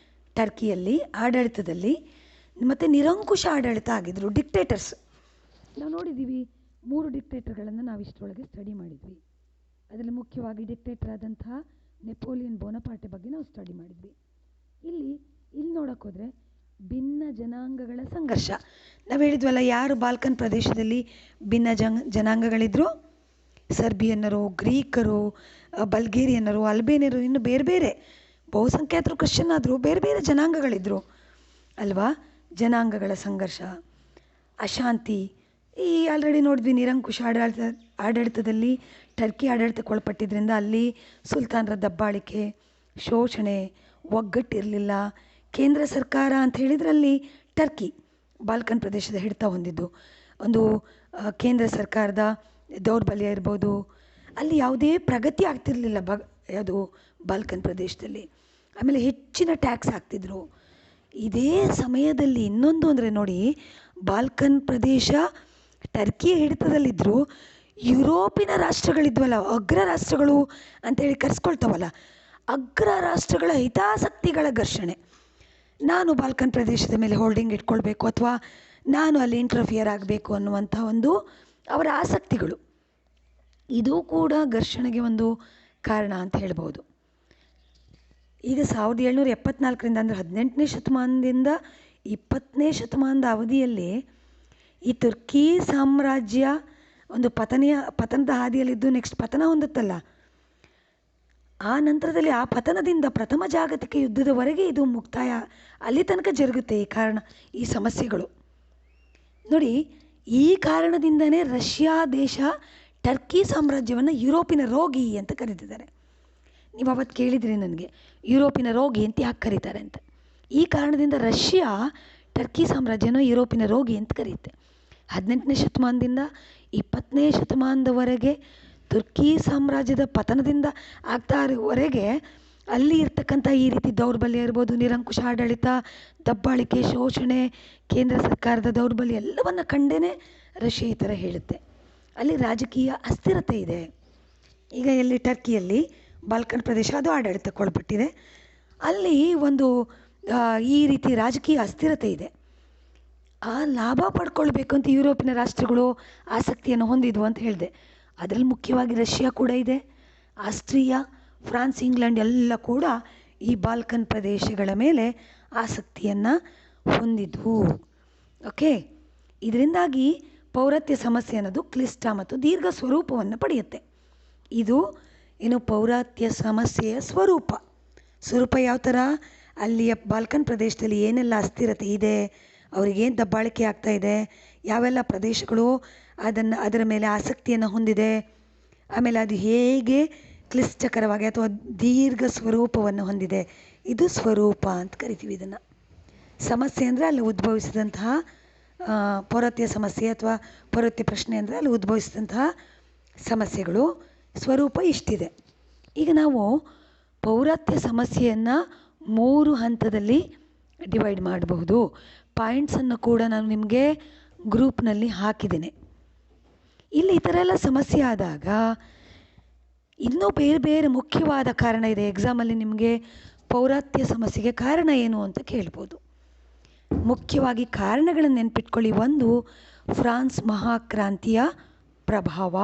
ಟರ್ಕಿಯಲ್ಲಿ ಆಡಳಿತದಲ್ಲಿ. ಮತ್ತು ನಿರಂಕುಶ ಆಡಳಿತ ಆಗಿದ್ದರು, ಡಿಕ್ಟೇಟರ್ಸ್. ನಾವು ನೋಡಿದ್ದೀವಿ 3 ಡಿಕ್ಟೇಟರ್ಗಳನ್ನು ನಾವು ಇಷ್ಟರೊಳಗೆ ಸ್ಟಡಿ ಮಾಡಿದ್ವಿ. ಅದರಲ್ಲಿ ಮುಖ್ಯವಾಗಿ ಡಿಕ್ಟೇಟರ್ ಆದಂತಹ ನೆಪೋಲಿಯನ್ ಬೋನಪಾರ್ಟೆ ಬಗ್ಗೆ ನಾವು ಸ್ಟಡಿ ಮಾಡಿದ್ವಿ. ಇಲ್ಲಿ ನೋಡೋಕೆ ಹೋದರೆ ಭಿನ್ನ ಜನಾಂಗಗಳ ಸಂಘರ್ಷ. ನಾವು ಹೇಳಿದ್ವಲ್ಲ, ಯಾರು ಬಾಲ್ಕನ್ ಪ್ರದೇಶದಲ್ಲಿ ಭಿನ್ನ ಜನಾಂಗಗಳಿದ್ರು? ಸರ್ಬಿಯನ್ನರು, ಗ್ರೀಕರು, ಬಲ್ಗೇರಿಯನ್ನರು, ಅಲ್ಬೇನಿಯರು, ಇನ್ನು ಬೇರೆ ಬೇರೆ ಬಹುಸಂಖ್ಯಾತರು ಕ್ರಿಶ್ಚಿಯನ್ ಆದರೂ ಬೇರೆ ಬೇರೆ ಜನಾಂಗಗಳಿದ್ರು ಅಲ್ವಾ? ಜನಾಂಗಗಳ ಸಂಘರ್ಷ, ಅಶಾಂತಿ. ಈ ಆಲ್ರೆಡಿ ನೋಡಿದ್ವಿ, ನಿರಂಕುಶ ಆಡಳಿತದಲ್ಲಿ ಟರ್ಕಿ ಆಡಳಿತಕ್ಕೊಳಪಟ್ಟಿದ್ದರಿಂದ ಅಲ್ಲಿ ಸುಲ್ತಾನರ ದಬ್ಬಾಳಿಕೆ, ಶೋಷಣೆ, ಒಗ್ಗಟ್ಟಿರಲಿಲ್ಲ. ಕೇಂದ್ರ ಸರ್ಕಾರ ಅಂತ ಹೇಳಿದ್ರಲ್ಲಿ ಟರ್ಕಿ ಬಾಲ್ಕನ್ ಪ್ರದೇಶದ ಹಿಡಿತ ಹೊಂದಿದ್ದು. ಒಂದು ಕೇಂದ್ರ ಸರ್ಕಾರದ ದೌರ್ಬಲ್ಯ ಇರ್ಬೋದು. ಅಲ್ಲಿ ಯಾವುದೇ ಪ್ರಗತಿ ಆಗ್ತಿರಲಿಲ್ಲ ಅದು ಬಾಲ್ಕನ್ ಪ್ರದೇಶದಲ್ಲಿ. ಆಮೇಲೆ ಹೆಚ್ಚಿನ ಟ್ಯಾಕ್ಸ್ ಹಾಕ್ತಿದ್ರು. ಇದೇ ಸಮಯದಲ್ಲಿ ಇನ್ನೊಂದು ಅಂದರೆ ನೋಡಿ, ಬಾಲ್ಕನ್ ಪ್ರದೇಶ ಟರ್ಕಿಯ ಹಿಡಿತದಲ್ಲಿದ್ದರೂ ಯುರೋಪಿನ ರಾಷ್ಟ್ರಗಳಿದ್ವಲ್ಲ, ಅಗ್ರ ರಾಷ್ಟ್ರಗಳು ಅಂತೇಳಿ ಕರೆಸ್ಕೊಳ್ತಾವಲ್ಲ, ಅಗ್ರ ರಾಷ್ಟ್ರಗಳ ಹಿತಾಸಕ್ತಿಗಳ ಘರ್ಷಣೆ. ನಾನು ಬಾಲ್ಕನ್ ಪ್ರದೇಶದ ಮೇಲೆ ಹೋಲ್ಡಿಂಗ್ ಇಟ್ಕೊಳ್ಬೇಕು ಅಥವಾ ನಾನು ಅಲ್ಲಿ ಇಂಟರ್ಫಿಯರ್ ಆಗಬೇಕು ಅನ್ನುವಂಥ ಒಂದು ಅವರ ಆಸಕ್ತಿಗಳು, ಇದು ಕೂಡ ಘರ್ಷಣೆಗೆ ಒಂದು ಕಾರಣ ಅಂತ ಹೇಳ್ಬೋದು. ಈಗ 1774ರಿಂದ ಅಂದರೆ 18ನೇ ಶತಮಾನದಿಂದ 20ನೇ ಶತಮಾನದ ಅವಧಿಯಲ್ಲಿ ಈ ತುರ್ಕಿ ಸಾಮ್ರಾಜ್ಯ ಒಂದು ಪತನದ ಹಾದಿಯಲ್ಲಿದ್ದು ನೆಕ್ಸ್ಟ್ ಪತನ ಹೊಂದುತ್ತಲ್ಲ, ಆ ನಂತರದಲ್ಲಿ ಆ ಪತನದಿಂದ ಪ್ರಥಮ ಜಾಗತಿಕ ಯುದ್ಧದವರೆಗೆ ಇದು ಮುಕ್ತಾಯ ಅಲ್ಲಿ ತನಕ ಜರುಗುತ್ತೆ. ಈ ಸಮಸ್ಯೆಗಳು ನೋಡಿ, ಈ ಕಾರಣದಿಂದನೇ ರಷ್ಯಾ ದೇಶ ಟರ್ಕಿ ಸಾಮ್ರಾಜ್ಯವನ್ನು ಯುರೋಪಿನ ರೋಗಿ ಅಂತ ಕರೀತಿದ್ದಾರೆ. ನೀವು ಅವತ್ತು ಕೇಳಿದ್ರಿ ನನಗೆ, ಯುರೋಪಿನ ರೋಗಿ ಅಂತ ಯಾಕೆ ಕರೀತಾರೆ ಅಂತ. ಈ ಕಾರಣದಿಂದ ರಷ್ಯಾ ಟರ್ಕಿ ಸಾಮ್ರಾಜ್ಯನ ಯುರೋಪಿನ ರೋಗಿ ಅಂತ ಕರೆಯುತ್ತೆ. 18ನೇ ಶತಮಾನದಿಂದ 20ನೇ ಶತಮಾನದವರೆಗೆ ತುರ್ಕಿ ಸಾಮ್ರಾಜ್ಯದ ಪತನದಿಂದ ಆಗ್ತಾ ಇರುವವರೆಗೆ ಅಲ್ಲಿ ಇರ್ತಕ್ಕಂಥ ಈ ರೀತಿ ದೌರ್ಬಲ್ಯ ಇರ್ಬೋದು, ನಿರಂಕುಶ ಆಡಳಿತ, ದಬ್ಬಾಳಿಕೆ, ಶೋಷಣೆ, ಕೇಂದ್ರ ಸರ್ಕಾರದ ದೌರ್ಬಲ್ಯ ಎಲ್ಲವನ್ನು ಕಂಡೇ ರಷ್ಯಾ ಈ ಥರ ಹೇಳುತ್ತೆ. ಅಲ್ಲಿ ರಾಜಕೀಯ ಅಸ್ಥಿರತೆ ಇದೆ. ಈಗ ಎಲ್ಲಿ ಟರ್ಕಿಯಲ್ಲಿ ಬಾಲ್ಕನ್ ಪ್ರದೇಶ ಅದು ಆಡಳಿತಕ್ಕೊಳಪಟ್ಟಿದೆ. ಅಲ್ಲಿ ಒಂದು ಈ ರೀತಿ ರಾಜಕೀಯ ಅಸ್ಥಿರತೆ ಇದೆ. ಆ ಲಾಭ ಪಡ್ಕೊಳ್ಬೇಕು ಅಂತ ಯುರೋಪಿನ ರಾಷ್ಟ್ರಗಳು ಆಸಕ್ತಿಯನ್ನು ಹೊಂದಿದ್ವು ಅಂತ ಹೇಳಿದೆ. ಅದರಲ್ಲಿ ಮುಖ್ಯವಾಗಿ ರಷ್ಯಾ ಕೂಡ ಇದೆ. ಆಸ್ಟ್ರಿಯಾ, ಫ್ರಾನ್ಸ್, ಇಂಗ್ಲೆಂಡ್ ಎಲ್ಲ ಕೂಡ ಈ ಬಾಲ್ಕನ್ ಪ್ರದೇಶಗಳ ಮೇಲೆ ಆಸಕ್ತಿಯನ್ನು ಹೊಂದಿದ್ವು. ಓಕೆ, ಇದರಿಂದಾಗಿ ಪೌರತ್ಯ ಸಮಸ್ಯೆ ಅನ್ನೋದು ಕ್ಲಿಷ್ಟ ಮತ್ತು ದೀರ್ಘ ಸ್ವರೂಪವನ್ನು ಪಡೆಯುತ್ತೆ. ಇದು ಪೌರತ್ಯ ಸಮಸ್ಯೆಯ ಸ್ವರೂಪ ಯಾವ ಥರ? ಅಲ್ಲಿಯ ಬಾಲ್ಕನ್ ಪ್ರದೇಶದಲ್ಲಿ ಏನೆಲ್ಲ ಅಸ್ಥಿರತೆ ಇದೆ, ಅವರಿಗೇನು ದಬ್ಬಾಳಿಕೆ ಆಗ್ತಾ ಇದೆ, ಯಾವೆಲ್ಲ ಪ್ರದೇಶಗಳು ಅದರ ಮೇಲೆ ಆಸಕ್ತಿಯನ್ನು ಹೊಂದಿದೆ, ಆಮೇಲೆ ಅದು ಹೇಗೆ ಕ್ಲಿಷ್ಟಕರವಾಗಿ ಅಥವಾ ದೀರ್ಘ ಸ್ವರೂಪವನ್ನು ಹೊಂದಿದೆ, ಇದು ಸ್ವರೂಪ ಅಂತ ಕರಿತೀವಿ ಇದನ್ನು. ಸಮಸ್ಯೆ ಅಂದರೆ ಅಲ್ಲಿ ಉದ್ಭವಿಸಿದಂತಹ ಪೌರತ್ಯ ಸಮಸ್ಯೆ ಅಥವಾ ಪೌರತ್ಯ ಪ್ರಶ್ನೆ ಅಂದರೆ ಅಲ್ಲಿ ಉದ್ಭವಿಸಿದಂತಹ ಸಮಸ್ಯೆಗಳು. ಸ್ವರೂಪ ಇಷ್ಟಿದೆ. ಈಗ ನಾವು ಪೌರತ್ಯ ಸಮಸ್ಯೆಯನ್ನು 3 ಹಂತದಲ್ಲಿ ಡಿವೈಡ್ ಮಾಡಬಹುದು. ಪಾಯಿಂಟ್ಸನ್ನು ಕೂಡ ನಾನು ನಿಮಗೆ ಗ್ರೂಪ್ನಲ್ಲಿ ಹಾಕಿದ್ದೇನೆ. ಇಲ್ಲಿ ಈ ಥರ ಎಲ್ಲ ಸಮಸ್ಯೆ ಆದಾಗ ಇನ್ನೂ ಬೇರೆ ಬೇರೆ ಮುಖ್ಯವಾದ ಕಾರಣ ಇದೆ. ಎಕ್ಸಾಮಲ್ಲಿ ನಿಮಗೆ ಪೌರತ್ಯ ಸಮಸ್ಯೆಗೆ ಕಾರಣ ಏನು ಅಂತ ಕೇಳ್ಬೋದು. ಮುಖ್ಯವಾಗಿ ಕಾರಣಗಳನ್ನು ನೆನ್ಪಿಟ್ಕೊಳ್ಳಿ. ಒಂದು, ಫ್ರಾನ್ಸ್ ಮಹಾಕ್ರಾಂತಿಯ ಪ್ರಭಾವ.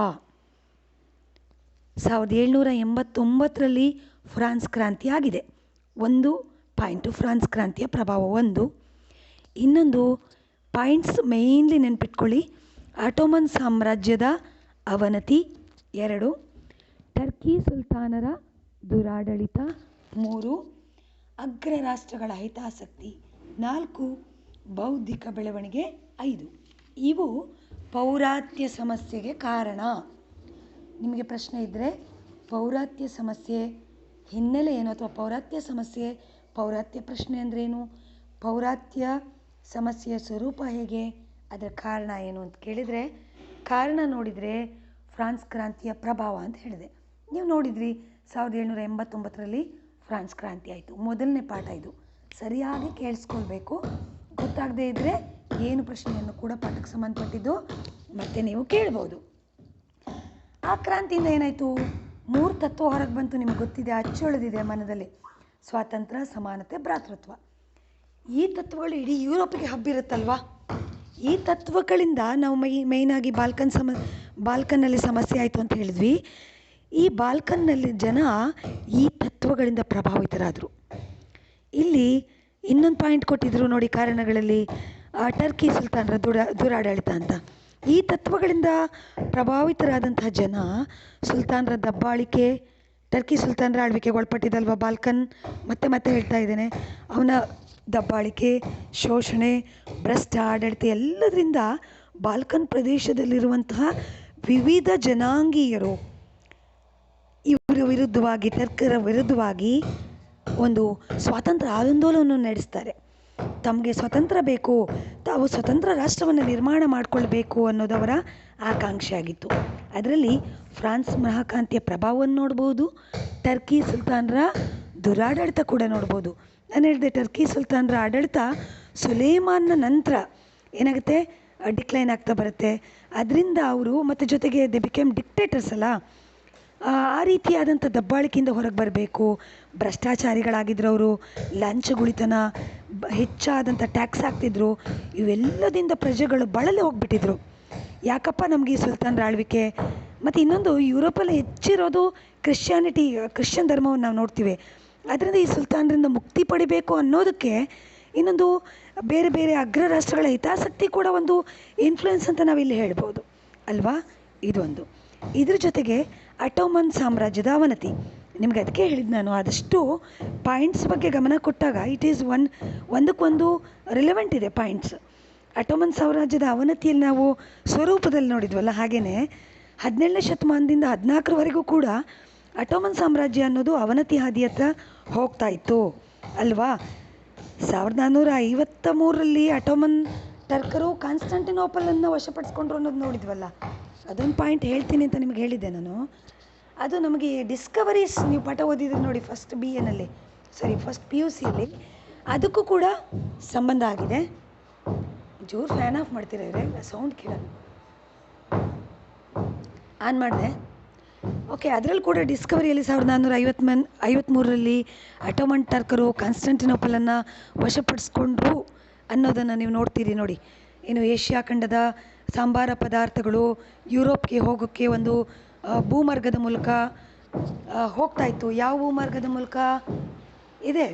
1789ರಲ್ಲಿ ಫ್ರಾನ್ಸ್ ಕ್ರಾಂತಿ ಆಗಿದೆ. ಒಂದು ಪಾಯಿಂಟು ಫ್ರಾನ್ಸ್ ಕ್ರಾಂತಿಯ ಪ್ರಭಾವ ಒಂದು. ಇನ್ನೊಂದು ಪಾಯಿಂಟ್ಸ್ ಮೇಯ್ನ್ಲಿ ನೆನ್ಪಿಟ್ಕೊಳ್ಳಿ. ಆಟೋಮನ್ ಸಾಮ್ರಾಜ್ಯದ ಅವನತಿ 2, ಟರ್ಕಿ ಸುಲ್ತಾನರ ದುರಾಡಳಿತ 3, ಅಗ್ರ ರಾಷ್ಟ್ರಗಳ ಹಿತಾಸಕ್ತಿ 4, ಬೌದ್ಧಿಕ ಬೆಳವಣಿಗೆ 5. ಇವು ಪೌರಾತ್ಯ ಸಮಸ್ಯೆಗೆ ಕಾರಣ. ನಿಮಗೆ ಪ್ರಶ್ನೆ ಇದ್ದರೆ ಪೌರಾತ್ಯ ಸಮಸ್ಯೆ ಹಿನ್ನೆಲೆ ಏನು ಅಥವಾ ಪೌರಾತ್ಯ ಸಮಸ್ಯೆ, ಪೌರಾತ್ಯ ಪ್ರಶ್ನೆ ಅಂದ್ರೇನು, ಪೌರಾತ್ಯ ಸಮಸ್ಯೆಯ ಸ್ವರೂಪ ಹೇಗೆ, ಅದರ ಕಾರಣ ಏನು ಅಂತ ಕೇಳಿದರೆ, ಕಾರಣ ನೋಡಿದರೆ ಫ್ರಾನ್ಸ್ ಕ್ರಾಂತಿಯ ಪ್ರಭಾವ ಅಂತ ಹೇಳಿದೆ. ನೀವು ನೋಡಿದ್ರಿ 1789ರಲ್ಲಿ ಫ್ರಾನ್ಸ್ ಕ್ರಾಂತಿ ಆಯಿತು. ಮೊದಲನೇ ಪಾಠ ಇದು. ಸರಿಯಾಗಿ ಕೇಳಿಸ್ಕೊಳ್ಬೇಕು. ಗೊತ್ತಾಗದೇ ಇದ್ದರೆ ಏನು ಪ್ರಶ್ನೆಯನ್ನು ಕೂಡ ಪಾಠಕ್ಕೆ ಸಂಬಂಧಪಟ್ಟಿದ್ದು ಮತ್ತೆ ನೀವು ಕೇಳ್ಬೋದು. ಆ ಕ್ರಾಂತಿಯಿಂದ ಏನಾಯಿತು? 3 ತತ್ವ ಹೊರಗೆ ಬಂತು. ನಿಮಗೆ ಗೊತ್ತಿದೆ, ಅಚ್ಚೊಳೆದಿದೆ ಮನದಲ್ಲಿ: ಸ್ವಾತಂತ್ರ್ಯ, ಸಮಾನತೆ, ಭ್ರಾತೃತ್ವ. ಈ ತತ್ವಗಳು ಇಡೀ ಯುರೋಪಿಗೆ ಹಬ್ಬಿರುತ್ತಲ್ವ. ಈ ತತ್ವಗಳಿಂದ ನಾವು ಮೇಯ್ನಾಗಿ ಬಾಲ್ಕನ್ನಲ್ಲಿ ಸಮಸ್ಯೆ ಆಯಿತು ಅಂತ ಹೇಳಿದ್ವಿ. ಈ ಬಾಲ್ಕನ್ನಲ್ಲಿ ಜನ ಈ ತತ್ವಗಳಿಂದ ಪ್ರಭಾವಿತರಾದರು. ಇಲ್ಲಿ ಇನ್ನೊಂದು ಪಾಯಿಂಟ್ ಕೊಟ್ಟಿದ್ರು ನೋಡಿ ಕಾರಣಗಳಲ್ಲಿ, ಟರ್ಕಿ ಸುಲ್ತಾನರ ದುರಾಡಳಿತ ಅಂತ. ಈ ತತ್ವಗಳಿಂದ ಪ್ರಭಾವಿತರಾದಂತಹ ಜನ ಸುಲ್ತಾನರ ದಬ್ಬಾಳಿಕೆ, ಟರ್ಕಿ ಸುಲ್ತಾನರ ಆಳ್ವಿಕೆಗೆ ಒಳಪಟ್ಟಿದ್ದಲ್ವ ಬಾಲ್ಕನ್, ಮತ್ತೆ ಹೇಳ್ತಾ ಇದ್ದೇನೆ, ಅವನ ದಬ್ಬಾಳಿಕೆ, ಶೋಷಣೆ, ಭ್ರಷ್ಟ ಆಡಳಿತ ಎಲ್ಲದರಿಂದ ಬಾಲ್ಕನ್ ಪ್ರದೇಶದಲ್ಲಿರುವಂತಹ ವಿವಿಧ ಜನಾಂಗೀಯರು ಇವರ ವಿರುದ್ಧವಾಗಿ, ಟರ್ಕರ ವಿರುದ್ಧವಾಗಿ ಒಂದು ಸ್ವಾತಂತ್ರ್ಯ ಆಂದೋಲನವನ್ನು ನಡೆಸ್ತಾರೆ. ತಮಗೆ ಸ್ವತಂತ್ರ ಬೇಕು, ತಾವು ಸ್ವತಂತ್ರ ರಾಷ್ಟ್ರವನ್ನು ನಿರ್ಮಾಣ ಮಾಡಿಕೊಳ್ಬೇಕು ಅನ್ನೋದವರ ಆಕಾಂಕ್ಷೆ ಆಗಿತ್ತು. ಅದರಲ್ಲಿ ಫ್ರಾನ್ಸ್ ಮಹಾಕ್ರಾಂತಿಯ ಪ್ರಭಾವವನ್ನು ನೋಡ್ಬೋದು, ಟರ್ಕಿ ಸುಲ್ತಾನರ ದುರಾಡಳಿತ ಕೂಡ ನೋಡ್ಬೋದು. ನಾನು ಹೇಳಿದೆ ಟರ್ಕಿ ಸುಲ್ತಾನರ ಆಡಳಿತ ಸುಲೇಮಾನ್ನ ನಂತರ ಏನಾಗುತ್ತೆ, ಡಿಕ್ಲೈನ್ ಆಗ್ತಾ ಬರುತ್ತೆ. ಅದರಿಂದ ಅವರು ಮತ್ತು ಜೊತೆಗೆ ದೆ ಬಿಕೇಮ್ ಡಿಕ್ಟೇಟರ್ಸ್ ಅಲ್ಲ, ಆ ರೀತಿಯಾದಂಥ ದಬ್ಬಾಳಿಕೆಯಿಂದ ಹೊರಗೆ ಬರಬೇಕು. ಭ್ರಷ್ಟಾಚಾರಿಗಳಾಗಿದ್ರು ಅವರು, ಲಂಚಗುಳಿತನ, ಹೆಚ್ಚಾದಂಥ ಟ್ಯಾಕ್ಸ್ ಹಾಕ್ತಿದ್ರು. ಇವೆಲ್ಲದಿಂದ ಪ್ರಜೆಗಳು ಬಳಲಿ ಹೋಗ್ಬಿಟ್ಟಿದ್ರು. ಯಾಕಪ್ಪ ನಮಗೆ ಈ ಸುಲ್ತಾನರ ಆಳ್ವಿಕೆ. ಮತ್ತು ಇನ್ನೊಂದು, ಯುರೋಪಲ್ಲಿ ಹೆಚ್ಚಿರೋದು ಕ್ರಿಶ್ಚಿಯನ್ ಧರ್ಮವನ್ನು ನಾವು ನೋಡ್ತೀವಿ. ಅದರಿಂದ ಈ ಸುಲ್ತಾನರಿಂದ ಮುಕ್ತಿ ಪಡಿಬೇಕು ಅನ್ನೋದಕ್ಕೆ ಇನ್ನೊಂದು ಬೇರೆ ಬೇರೆ ಅಗ್ರ ರಾಷ್ಟ್ರಗಳ ಹಿತಾಸಕ್ತಿ ಕೂಡ ಒಂದು ಇನ್ಫ್ಲುಯೆನ್ಸ್ ಅಂತ ನಾವಿಲ್ಲಿ ಹೇಳ್ಬೋದು ಅಲ್ವಾ. ಇದೊಂದು. ಇದ್ರ ಜೊತೆಗೆ ಅಟೋಮನ್ ಸಾಮ್ರಾಜ್ಯದ ಅವನತಿ. ನಿಮ್ಗೆ ಅದಕ್ಕೆ ಹೇಳಿದ್ದು ನಾನು, ಆದಷ್ಟು ಪಾಯಿಂಟ್ಸ್ ಬಗ್ಗೆ ಗಮನ ಕೊಟ್ಟಾಗ ಇಟ್ ಈಸ್ ಒಂದಕ್ಕೊಂದು ರಿಲೆವೆಂಟ್ ಇದೆ ಪಾಯಿಂಟ್ಸ್. ಅಟೋಮನ್ ಸಾಮ್ರಾಜ್ಯದ ಅವನತಿಯಲ್ಲಿ ನಾವು ಸ್ವರೂಪದಲ್ಲಿ ನೋಡಿದ್ವಲ್ಲ, ಹಾಗೆಯೇ 17ನೇ ಶತಮಾನದಿಂದ 14ರವರೆಗೂ ಕೂಡ ಅಟೋಮನ್ ಸಾಮ್ರಾಜ್ಯ ಅನ್ನೋದು ಅವನತಿ ಹಾದಿ ಹತ್ರ ಹೋಗ್ತಾ ಇತ್ತು ಅಲ್ವಾ. 1453ರಲ್ಲಿ ಅಟೋಮನ್ ಟರ್ಕರು ಕಾನ್ಸ್ಟಂಟಿನೋಪಲನ್ನು ವಶಪಡಿಸ್ಕೊಂಡ್ರು ಅನ್ನೋದು ನೋಡಿದ್ವಲ್ಲ. ಅದೊಂದು ಪಾಯಿಂಟ್ ಹೇಳ್ತೀನಿ ಅಂತ ನಿಮಗೆ ಹೇಳಿದ್ದೆ ನಾನು. ಅದು ನಮಗೆ ಡಿಸ್ಕವರೀಸ್ ನೀವು ಪಾಠ ಓದಿದ್ರೆ ನೋಡಿ, ಫಸ್ಟ್ PUCಯಲ್ಲಿ ಅದಕ್ಕೂ ಕೂಡ ಸಂಬಂಧ ಆಗಿದೆ. ಜೋರು ಫ್ಯಾನ್ ಆಫ್ ಮಾಡ್ತೀರಾ ಇವ್ರೆ, ಸೌಂಡ್ ಕೇಳ ಆನ್ ಮಾಡಿದೆ. ಓಕೆ, ಅದರಲ್ಲಿ ಕೂಡ ಡಿಸ್ಕವರಿಯಲ್ಲಿ 1453ರಲ್ಲಿ ಅಟೋಮನ್ ಟರ್ಕರು ಕಾನ್ಸ್ಟಂಟಿನೋಪಲನ್ನು ವಶಪಡಿಸ್ಕೊಂಡ್ರು ಅನ್ನೋದನ್ನು ನೀವು ನೋಡ್ತೀರಿ ನೋಡಿ. ಏನು ಏಷ್ಯಾ ಖಂಡದ ಸಾಂಬಾರ ಪದಾರ್ಥಗಳು ಯುರೋಪ್ಗೆ ಹೋಗೋಕ್ಕೆ ಒಂದು ಭೂಮಾರ್ಗದ ಮೂಲಕ ಹೋಗ್ತಾ ಇತ್ತು. ಯಾವ ಭೂಮಾರ್ಗದ ಮೂಲಕ ಇದೆ?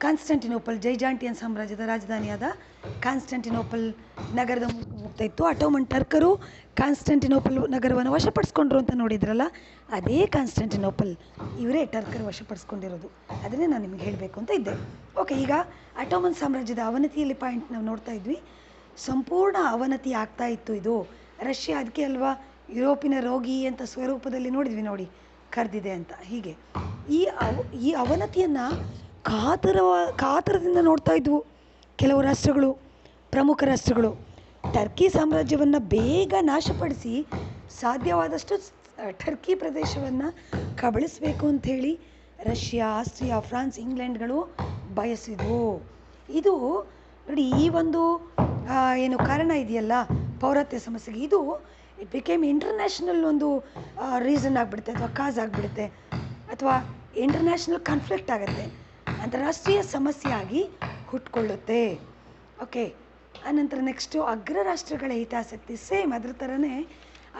ಕಾನ್ಸ್ಟಂಟಿನೋಪಲ್, ಜೈಜಾಂಟಿಯನ್ ಸಾಮ್ರಾಜ್ಯದ ರಾಜಧಾನಿಯಾದ ಕಾನ್ಸ್ಟಂಟಿನೋಪಲ್ ನಗರದ ಮೂಲಕ ಹೋಗ್ತಾ ಇತ್ತು. ಅಟೋಮನ್ ಟರ್ಕರು ಕಾನ್ಸ್ಟಂಟಿನೋಪಲ್ ನಗರವನ್ನು ವಶಪಡಿಸ್ಕೊಂಡ್ರು ಅಂತ ನೋಡಿದ್ರಲ್ಲ, ಅದೇ ಕಾನ್ಸ್ಟಂಟಿನೋಪಲ್ ಇವರೇ ಟರ್ಕರ್ ವಶಪಡಿಸ್ಕೊಂಡಿರೋದು. ಅದನ್ನೇ ನಾನು ನಿಮಗೆ ಹೇಳಬೇಕು ಅಂತ ಇದ್ದೆ. ಓಕೆ, ಈಗ ಅಟೋಮನ್ ಸಾಮ್ರಾಜ್ಯದ ಅವನತಿಯಲ್ಲಿ ಪಾಯಿಂಟ್ ನಾವು ನೋಡ್ತಾ ಇದ್ವಿ. ಸಂಪೂರ್ಣ ಅವನತಿ ಆಗ್ತಾ ಇತ್ತು ಇದು. ರಷ್ಯಾ ಅದಕ್ಕೆ ಅಲ್ವಾ ಯುರೋಪಿನ ರೋಗಿ ಅಂತ ಸ್ವರೂಪದಲ್ಲಿ ನೋಡಿದ್ವಿ ನೋಡಿ, ಕರೆದಿದೆ ಅಂತ. ಹೀಗೆ ಈ ಅವನತಿಯನ್ನು ಕಾತರದಿಂದ ನೋಡ್ತಾ ಇದ್ವು ಕೆಲವು ರಾಷ್ಟ್ರಗಳು, ಪ್ರಮುಖ ರಾಷ್ಟ್ರಗಳು. ಟರ್ಕಿ ಸಾಮ್ರಾಜ್ಯವನ್ನು ಬೇಗ ನಾಶಪಡಿಸಿ ಸಾಧ್ಯವಾದಷ್ಟು ಟರ್ಕಿ ಪ್ರದೇಶವನ್ನು ಕಬಳಿಸಬೇಕು ಅಂಥೇಳಿ ರಷ್ಯಾ, ಆಸ್ಟ್ರಿಯಾ, ಫ್ರಾನ್ಸ್, ಇಂಗ್ಲೆಂಡ್ಗಳು ಬಯಸಿದ್ವು. ಇದು ನೋಡಿ, ಈ ಒಂದು ಏನು ಕಾರಣ ಇದೆಯಲ್ಲ ಪೌರತ್ಯ ಸಮಸ್ಯೆಗೆ, ಇದು ಇಟ್ ಬಿಕೇಮ್ ಇಂಟರ್ನ್ಯಾಷನಲ್ ಒಂದು ರೀಸನ್ ಆಗಿಬಿಡುತ್ತೆ, ಅಥವಾ ಕಾಸ್ ಆಗಿಬಿಡುತ್ತೆ, ಅಥವಾ ಇಂಟರ್ನ್ಯಾಷನಲ್ ಕಾನ್ಫ್ಲಿಕ್ಟ್ ಆಗುತ್ತೆ, ಅಂತಾರಾಷ್ಟ್ರೀಯ ಸಮಸ್ಯೆ ಆಗಿ ಹುಟ್ಕೊಳ್ಳುತ್ತೆ. ಓಕೆ, ಆನಂತರ ನೆಕ್ಸ್ಟು ಅಗ್ರ ರಾಷ್ಟ್ರಗಳ ಹಿತಾಸಕ್ತಿ. ಸೇಮ್ ಅದ್ರ ಥರನೇ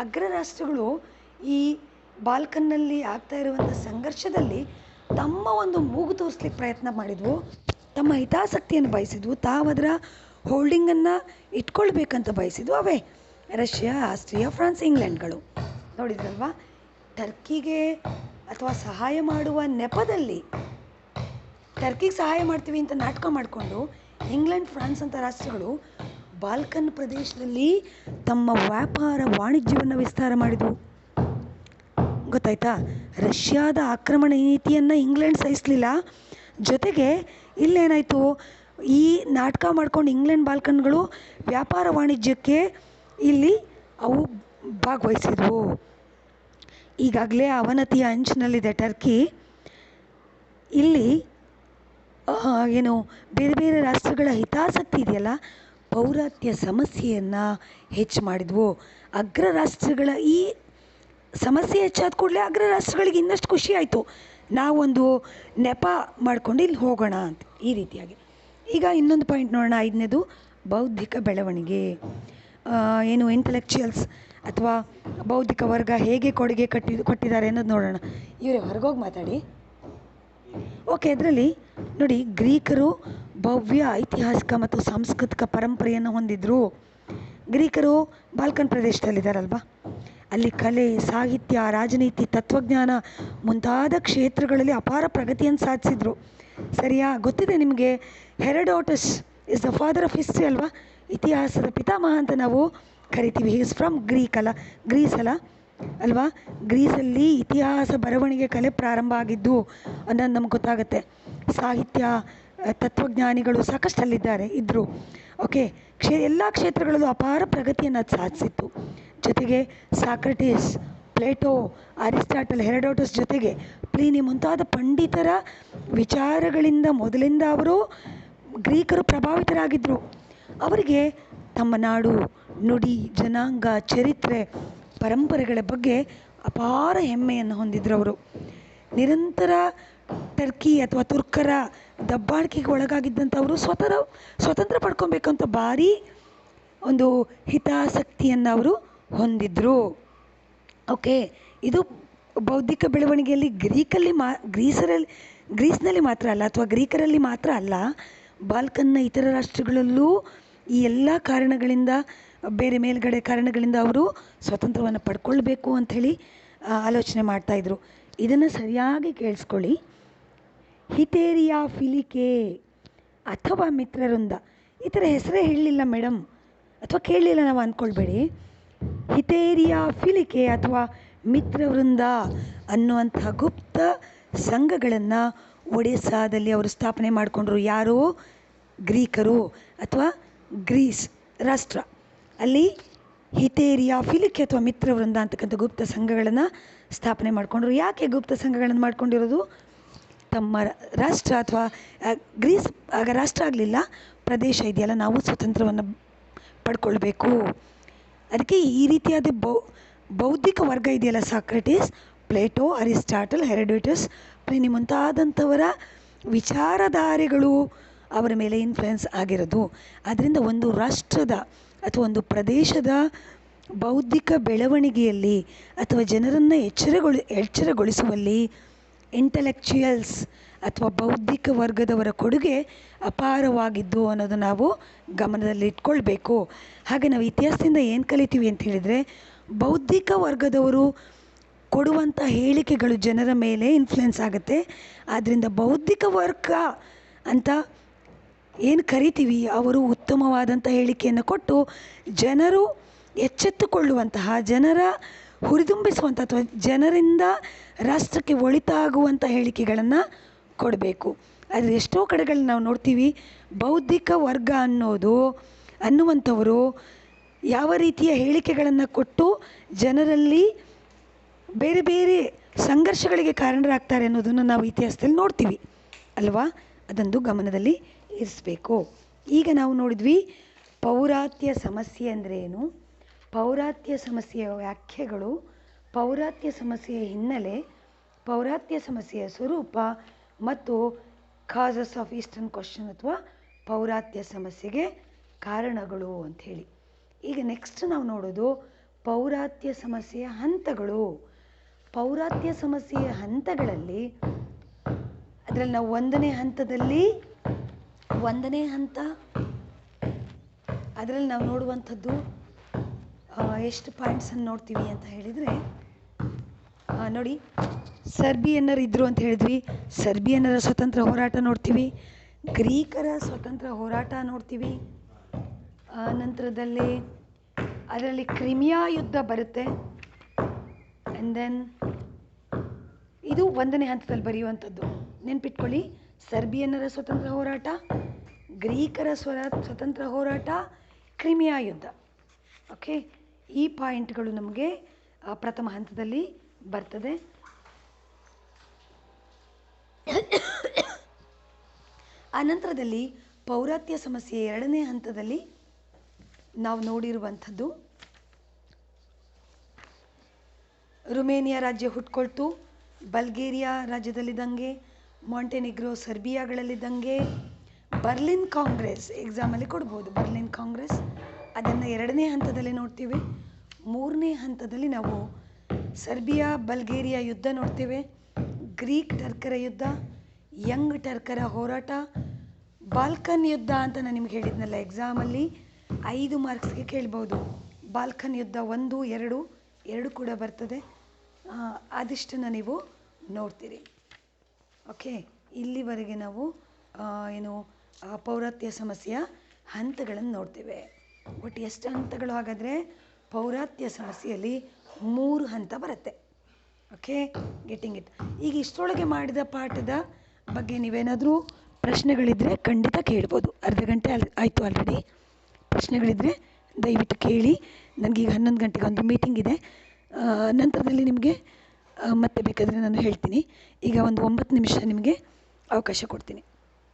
ಅಗ್ರ ರಾಷ್ಟ್ರಗಳು ಈ ಬಾಲ್ಕನ್ನಲ್ಲಿ ಆಗ್ತಾ ಇರುವಂಥ ಸಂಘರ್ಷದಲ್ಲಿ ತಮ್ಮ ಒಂದು ಮೂಗು ತೋರಿಸ್ಲಿಕ್ಕೆ ಪ್ರಯತ್ನ ಮಾಡಿದ್ವು, ತಮ್ಮ ಹಿತಾಸಕ್ತಿಯನ್ನು ಬಯಸಿದ್ವು, ತಾವದರ ಹೋಲ್ಡಿಂಗನ್ನು ಇಟ್ಕೊಳ್ಬೇಕಂತ ಬಯಸಿದ್ವು. ಅವೇ ರಷ್ಯಾ, ಆಸ್ಟ್ರಿಯಾ, ಫ್ರಾನ್ಸ್, ಇಂಗ್ಲೆಂಡ್ಗಳು. ನೋಡಿದ್ರಲ್ವಾ, ಟರ್ಕಿಗೆ ಅಥವಾ ಸಹಾಯ ಮಾಡುವ ನೆಪದಲ್ಲಿ ಟರ್ಕಿಗೆ ಸಹಾಯ ಮಾಡ್ತೀವಿ ಅಂತ ನಾಟಕ ಮಾಡಿಕೊಂಡು ಇಂಗ್ಲೆಂಡ್, ಫ್ರಾನ್ಸ್ ಅಂತ ರಾಷ್ಟ್ರಗಳು ಬಾಲ್ಕನ್ ಪ್ರದೇಶದಲ್ಲಿ ತಮ್ಮ ವ್ಯಾಪಾರ ವಾಣಿಜ್ಯವನ್ನು ವಿಸ್ತಾರ ಮಾಡಿದವು. ಗೊತ್ತಾಯ್ತಾ? ರಷ್ಯಾದ ಆಕ್ರಮಣ ನೀತಿಯನ್ನು ಇಂಗ್ಲೆಂಡ್ ಸಹಿಸಲಿಲ್ಲ. ಜೊತೆಗೆ ಇಲ್ಲೇನಾಯಿತು, ಈ ನಾಟಕ ಮಾಡ್ಕೊಂಡು ಇಂಗ್ಲೆಂಡ್ ಬಾಲ್ಕನ್ಗಳು ವ್ಯಾಪಾರ ವಾಣಿಜ್ಯಕ್ಕೆ ಇಲ್ಲಿ ಅವು ಭಾಗವಹಿಸಿದ್ವು. ಈಗಾಗಲೇ ಅವನತಿಯ ಅಂಚಿನಲ್ಲಿದೆ ಟರ್ಕಿ. ಇಲ್ಲಿ ಏನು ಬೇರೆ ಬೇರೆ ರಾಷ್ಟ್ರಗಳ ಹಿತಾಸಕ್ತಿ ಇದೆಯಲ್ಲ, ಪೌರಾತ್ಯ ಸಮಸ್ಯೆಯನ್ನು ಹೆಚ್ಚು ಮಾಡಿದ್ವು. ಅಗ್ರ ರಾಷ್ಟ್ರಗಳ ಈ ಸಮಸ್ಯೆ ಹೆಚ್ಚಾದ ಕೂಡಲೇ ಅಗ್ರ ರಾಷ್ಟ್ರಗಳಿಗೆ ಇನ್ನಷ್ಟು ಖುಷಿ ಆಯಿತು. ನಾವೊಂದು ನೆಪ ಮಾಡ್ಕೊಂಡು ಇಲ್ಲಿ ಹೋಗೋಣ ಅಂತ ಈ ರೀತಿಯಾಗಿ. ಈಗ ಇನ್ನೊಂದು ಪಾಯಿಂಟ್ ನೋಡೋಣ, ಐದನೇದು ಬೌದ್ಧಿಕ ಬೆಳವಣಿಗೆ. ಏನು ಇಂಟೆಲೆಕ್ಚುಯಲ್ಸ್ ಅಥವಾ ಬೌದ್ಧಿಕ ವರ್ಗ ಹೇಗೆ ಕೊಡುಗೆ ಕೊಟ್ಟಿದ್ದಾರೆ ಅನ್ನೋದು ನೋಡೋಣ. ಇವರೇ ಹೊರಗೋಗಿ ಮಾತಾಡಿ. ಓಕೆ, ಅದರಲ್ಲಿ ನೋಡಿ, ಗ್ರೀಕರು ಭವ್ಯ ಐತಿಹಾಸಿಕ ಮತ್ತು ಸಾಂಸ್ಕೃತಿಕ ಪರಂಪರೆಯನ್ನು ಹೊಂದಿದ್ರು. ಗ್ರೀಕರು ಬಾಲ್ಕನ್ ಪ್ರದೇಶದಲ್ಲಿದ್ದಾರಲ್ವ, ಅಲ್ಲಿ ಕಲೆ, ಸಾಹಿತ್ಯ, ರಾಜನೀತಿ, ತತ್ವಜ್ಞಾನ ಮುಂತಾದ ಕ್ಷೇತ್ರಗಳಲ್ಲಿ ಅಪಾರ ಪ್ರಗತಿಯನ್ನು ಸಾಧಿಸಿದರು. ಸರಿಯಾ? ಗೊತ್ತಿದೆ ನಿಮಗೆ, Herodotus is the father of history ಅಲ್ವಾ, ಇತಿಹಾಸದ ಪಿತಾಮಹ ಅಂತ ನಾವು ಕರಿತೀವಿ. ಹಿ ಇಸ್ ಫ್ರಮ್ ಗ್ರೀಸ್ ಅಲ್ವಾ. ಗ್ರೀಸಲ್ಲಿ ಇತಿಹಾಸ, ಬರವಣಿಗೆ, ಕಲೆ ಪ್ರಾರಂಭ ಆಗಿದ್ದು ಅನ್ನೋದು ನಮ್ಗೆ ಗೊತ್ತಾಗುತ್ತೆ. ಸಾಹಿತ್ಯ, ತತ್ವಜ್ಞಾನಿಗಳು ಸಾಕಷ್ಟು ಅಲ್ಲಿದ್ದಾರೆ, ಇದ್ದರು. ಓಕೆ, ಎಲ್ಲ ಕ್ಷೇತ್ರಗಳಲ್ಲೂ ಅಪಾರ ಪ್ರಗತಿಯನ್ನು ಅದು ಸಾಧಿಸಿತ್ತು. ಜೊತೆಗೆ ಸಾಕ್ರಟೀಸ್, ಪ್ಲೇಟೋ, ಅರಿಸ್ಟಾಟಲ್, ಹೆರೋಡೋಟಸ್ ಜೊತೆಗೆ ಪ್ಲೀನಿ ಮುಂತಾದ ಪಂಡಿತರ ವಿಚಾರಗಳಿಂದ ಮೊದಲಿಂದ ಅವರು ಗ್ರೀಕರು ಪ್ರಭಾವಿತರಾಗಿದ್ದರು. ಅವರಿಗೆ ತಮ್ಮ ನಾಡು, ನುಡಿ, ಜನಾಂಗ, ಚರಿತ್ರೆ, ಪರಂಪರೆಗಳ ಬಗ್ಗೆ ಅಪಾರ ಹೆಮ್ಮೆಯನ್ನು ಹೊಂದಿದ್ರು ಅವರು. ನಿರಂತರ ಟರ್ಕಿ ಅಥವಾ ತುರ್ಕರ ದಬ್ಬಾಳಿಕೆಗೆ ಒಳಗಾಗಿದ್ದಂಥವರು ಸ್ವತಂತ್ರ ಪಡ್ಕೊಬೇಕಂತ ಭಾರಿ ಒಂದು ಹಿತಾಸಕ್ತಿಯನ್ನು ಅವರು ಹೊಂದಿದ್ರು. ಓಕೆ, ಇದು ಬೌದ್ಧಿಕ ಬೆಳವಣಿಗೆಯಲ್ಲಿ ಗ್ರೀಸ್ನಲ್ಲಿ ಮಾತ್ರ ಅಲ್ಲ, ಅಥವಾ ಗ್ರೀಕರಲ್ಲಿ ಮಾತ್ರ ಅಲ್ಲ, ಬಾಲ್ಕನ್ನ ಇತರ ರಾಷ್ಟ್ರಗಳಲ್ಲೂ ಈ ಎಲ್ಲ ಕಾರಣಗಳಿಂದ, ಬೇರೆ ಮೇಲ್ಗಡೆ ಕಾರಣಗಳಿಂದ ಅವರು ಸ್ವತಂತ್ರವನ್ನು ಪಡ್ಕೊಳ್ಬೇಕು ಅಂಥೇಳಿ ಆಲೋಚನೆ ಮಾಡ್ತಾಯಿದ್ರು. ಇದನ್ನು ಸರಿಯಾಗಿ ಕೇಳಿಸ್ಕೊಳ್ಳಿ. ಹಿತೇರಿಯಾ ಫಿಲಿಕೆ ಅಥವಾ ಮಿತ್ರವೃಂದ, ಈ ಥರ ಹೆಸರೇ ಹೇಳಲಿಲ್ಲ ಮೇಡಮ್ ಅಥವಾ ಕೇಳಲಿಲ್ಲ ನಾವು ಅಂದ್ಕೊಳ್ಬೇಡಿ. ಹಿತೇರಿಯಾ ಫಿಲಿಕೆ ಅಥವಾ ಮಿತ್ರವೃಂದ ಅನ್ನುವಂತಹ ಗುಪ್ತ ಸಂಘಗಳನ್ನು ಒಡಿಸ್ಸಾದಲ್ಲಿ ಅವರು ಸ್ಥಾಪನೆ ಮಾಡಿಕೊಂಡ್ರು. ಯಾರು? ಗ್ರೀಕರು ಅಥವಾ ಗ್ರೀಸ್ ರಾಷ್ಟ್ರ. ಅಲ್ಲಿ ಹಿತೇರಿಯಾ ಫಿಲಿಕೆ ಅಥವಾ ಮಿತ್ರವೃಂದ ಅಂತಕ್ಕಂಥ ಗುಪ್ತ ಸಂಘಗಳನ್ನು ಸ್ಥಾಪನೆ ಮಾಡಿಕೊಂಡ್ರು. ಯಾಕೆ ಗುಪ್ತ ಸಂಘಗಳನ್ನು ಮಾಡ್ಕೊಂಡಿರೋದು? ತಮ್ಮ ರಾಷ್ಟ್ರ ಅಥವಾ ಗ್ರೀಸ್ ಆಗ ರಾಷ್ಟ್ರ ಆಗಲಿಲ್ಲ, ಪ್ರದೇಶ ಇದೆಯಲ್ಲ, ನಾವು ಸ್ವತಂತ್ರವನ್ನು ಪಡ್ಕೊಳ್ಬೇಕು. ಅದಕ್ಕೆ ಈ ರೀತಿಯಾದ ಬೌದ್ಧಿಕ ವರ್ಗ ಇದೆಯಲ್ಲ, Socrates, Plato, Aristotle, Herodotus, Pliny ಮುಂತಾದಂಥವರ ವಿಚಾರಧಾರೆಗಳು ಅವರ ಮೇಲೆ ಇನ್ಫ್ಲುಯೆನ್ಸ್ ಆಗಿರೋದು. ಆದ್ದರಿಂದ ಒಂದು ರಾಷ್ಟ್ರದ ಅಥವಾ ಒಂದು ಪ್ರದೇಶದ ಬೌದ್ಧಿಕ ಬೆಳವಣಿಗೆಯಲ್ಲಿ ಅಥವಾ ಜನರನ್ನು ಎಚ್ಚರಗೊಳಿಸುವಲ್ಲಿ ಇಂಟೆಲೆಕ್ಚುಯಲ್ಸ್ ಅಥವಾ ಬೌದ್ಧಿಕ ವರ್ಗದವರ ಕೊಡುಗೆ ಅಪಾರವಾಗಿದ್ದು ಅನ್ನೋದು ನಾವು ಗಮನದಲ್ಲಿ ಇಟ್ಕೊಳ್ಬೇಕು. ಹಾಗೆ ನಾವು ಇತಿಹಾಸದಿಂದ ಏನು ಕಲಿತೀವಿ ಅಂತ ಹೇಳಿದರೆ, ಬೌದ್ಧಿಕ ವರ್ಗದವರು ಕೊಡುವಂಥ ಹೇಳಿಕೆಗಳು ಜನರ ಮೇಲೆ ಇನ್ಫ್ಲುಯೆನ್ಸ್ ಆಗುತ್ತೆ. ಆದ್ದರಿಂದ ಬೌದ್ಧಿಕ ವರ್ಗ ಅಂತ ಏನು ಕರಿತೀವಿ, ಅವರು ಉತ್ತಮವಾದಂಥ ಹೇಳಿಕೆಯನ್ನು ಕೊಟ್ಟು ಜನರು ಎಚ್ಚೆತ್ತುಕೊಳ್ಳುವಂತಹ, ಜನರ ಹುರಿದುಂಬಿಸುವಂಥ ಅಥವಾ ಜನರಿಂದ ರಾಷ್ಟ್ರಕ್ಕೆ ಒಳಿತಾಗುವಂಥ ಹೇಳಿಕೆಗಳನ್ನು ಕೊಡಬೇಕು. ಆದರೆ ಎಷ್ಟೋ ಕಡೆಗಳಲ್ಲಿ ನಾವು ನೋಡ್ತೀವಿ, ಬೌದ್ಧಿಕ ವರ್ಗ ಅನ್ನುವಂಥವರು ಯಾವ ರೀತಿಯ ಹೇಳಿಕೆಗಳನ್ನು ಕೊಟ್ಟು ಜನರಲ್ಲಿ ಬೇರೆ ಬೇರೆ ಸಂಘರ್ಷಗಳಿಗೆ ಕಾರಣರಾಗ್ತಾರೆ ಅನ್ನೋದನ್ನು ನಾವು ಇತಿಹಾಸದಲ್ಲಿ ನೋಡ್ತೀವಿ ಅಲ್ವಾ. ಅದೊಂದು ಗಮನದಲ್ಲಿ ಇರಿಸಬೇಕು. ಈಗ ನಾವು ನೋಡಿದ್ವಿ ಪೌರಾತ್ಯ ಸಮಸ್ಯೆ ಅಂದರೆ ಏನು, ಪೌರಾತ್ಯ ಸಮಸ್ಯೆಯ ವ್ಯಾಖ್ಯೆಗಳು, ಪೌರಾತ್ಯ ಸಮಸ್ಯೆಯ ಹಿನ್ನೆಲೆ, ಪೌರಾತ್ಯ ಸಮಸ್ಯೆಯ ಸ್ವರೂಪ ಮತ್ತು ಕಾಸಸ್ ಆಫ್ ಈಸ್ಟರ್ನ್ ಕ್ವಶನ್ ಅಥವಾ ಪೌರಾತ್ಯ ಸಮಸ್ಯೆಗೆ ಕಾರಣಗಳು ಅಂಥೇಳಿ. ಈಗ ನೆಕ್ಸ್ಟ್ ನಾವು ನೋಡೋದು ಪೌರಾತ್ಯ ಸಮಸ್ಯೆಯ ಹಂತಗಳು. ಪೌರಾತ್ಯ ಸಮಸ್ಯೆಯ ಹಂತಗಳಲ್ಲಿ ಅದರಲ್ಲಿ ನಾವು ಒಂದನೇ ಹಂತ ಅದರಲ್ಲಿ ನಾವು ನೋಡುವಂಥದ್ದು ಎಷ್ಟು ಪಾಯಿಂಟ್ಸನ್ನು ನೋಡ್ತೀವಿ ಅಂತ ಹೇಳಿದರೆ, ನೋಡಿ, ಸರ್ಬಿಯನ್ನರು ಇದ್ದರು ಅಂತ ಹೇಳಿದ್ವಿ, ಸರ್ಬಿಯನ್ನರ ಸ್ವತಂತ್ರ ಹೋರಾಟ ನೋಡ್ತೀವಿ, ಗ್ರೀಕರ ಸ್ವತಂತ್ರ ಹೋರಾಟ ನೋಡ್ತೀವಿ, ನಂತರದಲ್ಲಿ ಅದರಲ್ಲಿ ಕ್ರಿಮಿಯಾ ಯುದ್ಧ ಬರುತ್ತೆ. ಆ್ಯಂಡ್ ದೆನ್ ಇದು ಒಂದನೇ ಹಂತದಲ್ಲಿ ಬರೆಯುವಂಥದ್ದು, ನೆನ್ಪಿಟ್ಕೊಳ್ಳಿ. ಸರ್ಬಿಯನ್ನರ ಸ್ವತಂತ್ರ ಹೋರಾಟ, ಗ್ರೀಕರ ಸ್ವತಂತ್ರ ಹೋರಾಟ, ಕ್ರಿಮಿಯಾ ಯುದ್ಧ. ಓಕೆ, ಈ ಪಾಯಿಂಟ್ಗಳು ನಮಗೆ ಪ್ರಥಮ ಹಂತದಲ್ಲಿ ಬರ್ತದೆ. ಅನಂತರದಲ್ಲಿ ಪೌರಾತ್ಯ ಸಮಸ್ಯೆ ಎರಡನೇ ಹಂತದಲ್ಲಿ ನಾವು ನೋಡಿರುವಂಥದ್ದು, ರುಮೇನಿಯಾ ರಾಜ್ಯ ಹುಟ್ಕೊಳ್ತು, ಬಲ್ಗೇರಿಯಾ ರಾಜ್ಯದಲ್ಲಿ ದಂಗೆ, ಮಾಂಟೆನಿಗ್ರೋ ಸರ್ಬಿಯಾಗಳಲ್ಲಿ ದಂಗೆ, ಬರ್ಲಿನ್ ಕಾಂಗ್ರೆಸ್ ಎಕ್ಸಾಮಲ್ಲಿ ಕೊಡ್ಬೋದು. ಬರ್ಲಿನ್ ಕಾಂಗ್ರೆಸ್ ಅದನ್ನು 2ನೇ ಹಂತದಲ್ಲಿ ನೋಡ್ತೀವಿ. 3ನೇ ಹಂತದಲ್ಲಿ ನಾವು ಸರ್ಬಿಯಾ ಬಲ್ಗೇರಿಯಾ ಯುದ್ಧ ನೋಡ್ತೇವೆ, ಗ್ರೀಕ್ ಟರ್ಕರ ಯುದ್ಧ, ಯಂಗ್ ಟರ್ಕರ ಹೋರಾಟ, ಬಾಲ್ಕನ್ ಯುದ್ಧ ಅಂತ ನಾನು ನಿಮ್ಗೆ ಹೇಳಿದ್ನಲ್ಲ ಎಕ್ಸಾಮಲ್ಲಿ 5 ಮಾರ್ಕ್ಸ್ಗೆ ಕೇಳ್ಬೋದು. ಬಾಲ್ಕನ್ ಯುದ್ಧ 1, 2 ಕೂಡ ಬರ್ತದೆ. ಅದಿಷ್ಟನ್ನು ನೀವು ನೋಡ್ತೀರಿ. ಓಕೆ, ಇಲ್ಲಿವರೆಗೆ ನಾವು ಏನು ಪೌರಾತ್ಯ ಸಮಸ್ಯೆಯ ಹಂತಗಳನ್ನು ನೋಡ್ತೇವೆ. ಒಟ್ಟು ಎಷ್ಟು ಹಂತಗಳು ಹಾಗಾದರೆ ಪೌರಾತ್ಯ ಸಮಸ್ಯೆಯಲ್ಲಿ 3 ಹಂತ ಬರುತ್ತೆ. Okay, getting it. ಈಗ ಇಷ್ಟರೊಳಗೆ ಮಾಡಿದ ಪಾಠದ ಬಗ್ಗೆ ನೀವೇನಾದರೂ ಪ್ರಶ್ನೆಗಳಿದ್ದರೆ ಖಂಡಿತ ಕೇಳ್ಬೋದು. ಅರ್ಧ ಗಂಟೆ ಆಯಿತು ಆಲ್ರೆಡಿ. ಪ್ರಶ್ನೆಗಳಿದ್ದರೆ ದಯವಿಟ್ಟು ಕೇಳಿ. ನನಗೀಗ 11 ಗಂಟೆಗೆ ಒಂದು ಮೀಟಿಂಗ್ ಇದೆ. ನಂತರದಲ್ಲಿ ನಿಮಗೆ ಮತ್ತೆ ಬೇಕಾದರೆ ನಾನು ಹೇಳ್ತೀನಿ. ಈಗ ಒಂದು 9 ನಿಮಿಷ ನಿಮಗೆ ಅವಕಾಶ ಕೊಡ್ತೀನಿ.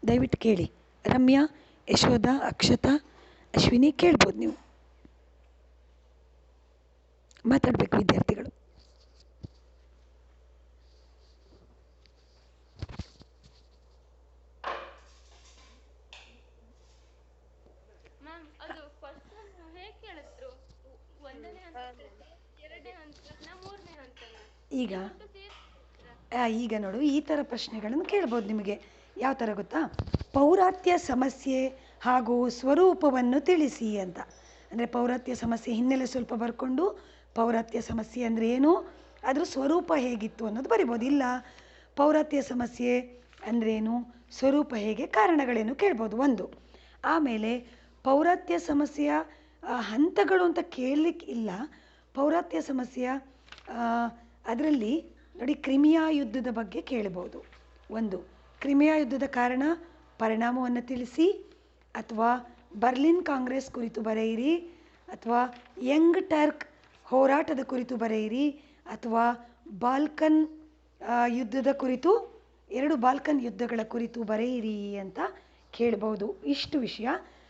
ದಯವಿಟ್ಟು ಕೇಳಿ. ರಮ್ಯಾ, ಯಶೋಧ, ಅಕ್ಷತಾ, ಅಶ್ವಿನಿ ಕೇಳ್ಬೋದು. ನೀವು ಮಾತಾಡಬೇಕು ವಿದ್ಯಾರ್ಥಿಗಳು. ಈಗ ನೋಡು, ಈ ಥರ ಪ್ರಶ್ನೆಗಳನ್ನು ಕೇಳ್ಬೋದು ನಿಮಗೆ. ಯಾವ ಥರ ಗೊತ್ತಾ? ಪೌರಾತ್ಯ ಸಮಸ್ಯೆ ಹಾಗೂ ಸ್ವರೂಪವನ್ನು ತಿಳಿಸಿ ಅಂತ. ಅಂದರೆ ಪೌರಾತ್ಯ ಸಮಸ್ಯೆ ಹಿನ್ನೆಲೆ ಸ್ವಲ್ಪ ಬರ್ಕೊಂಡು ಪೌರಾತ್ಯ ಸಮಸ್ಯೆ ಅಂದರೆ ಏನು, ಅದ್ರ ಸ್ವರೂಪ ಹೇಗಿತ್ತು ಅನ್ನೋದು ಬರಿಬೋದು. ಇಲ್ಲ ಪೌರಾತ್ಯ ಸಮಸ್ಯೆ ಅಂದ್ರೇನು, ಸ್ವರೂಪ ಹೇಗೆ, ಕಾರಣಗಳೇನು ಕೇಳ್ಬೋದು ಒಂದು. ಆಮೇಲೆ ಪೌರಾತ್ಯ ಸಮಸ್ಯೆಯ ಹಂತಗಳು ಅಂತ ಕೇಳಲಿಕ್ಕೆ ಇಲ್ಲ. ಪೌರಾತ್ಯ ಸಮಸ್ಯೆಯ ಅದರಲ್ಲಿ ನೋಡಿ ಕ್ರಿಮಿಯಾ ಯುದ್ಧದ ಬಗ್ಗೆ ಕೇಳ್ಬೋದು. ಒಂದು, ಕ್ರಿಮಿಯಾ ಯುದ್ಧದ ಕಾರಣ ಪರಿಣಾಮವನ್ನು ತಿಳಿಸಿ, ಅಥವಾ ಬರ್ಲಿನ್ ಕಾಂಗ್ರೆಸ್ ಕುರಿತು ಬರೆಯಿರಿ, ಅಥವಾ ಯಂಗ್ ಟರ್ಕ್ ಹೋರಾಟದ ಕುರಿತು ಬರೆಯಿರಿ, ಅಥವಾ ಬಾಲ್ಕನ್ ಯುದ್ಧದ ಕುರಿತು 2 ಬಾಲ್ಕನ್ ಯುದ್ಧಗಳ ಕುರಿತು ಬರೆಯಿರಿ ಅಂತ ಕೇಳ್ಬೋದು. ಇಷ್ಟು ವಿಷಯ.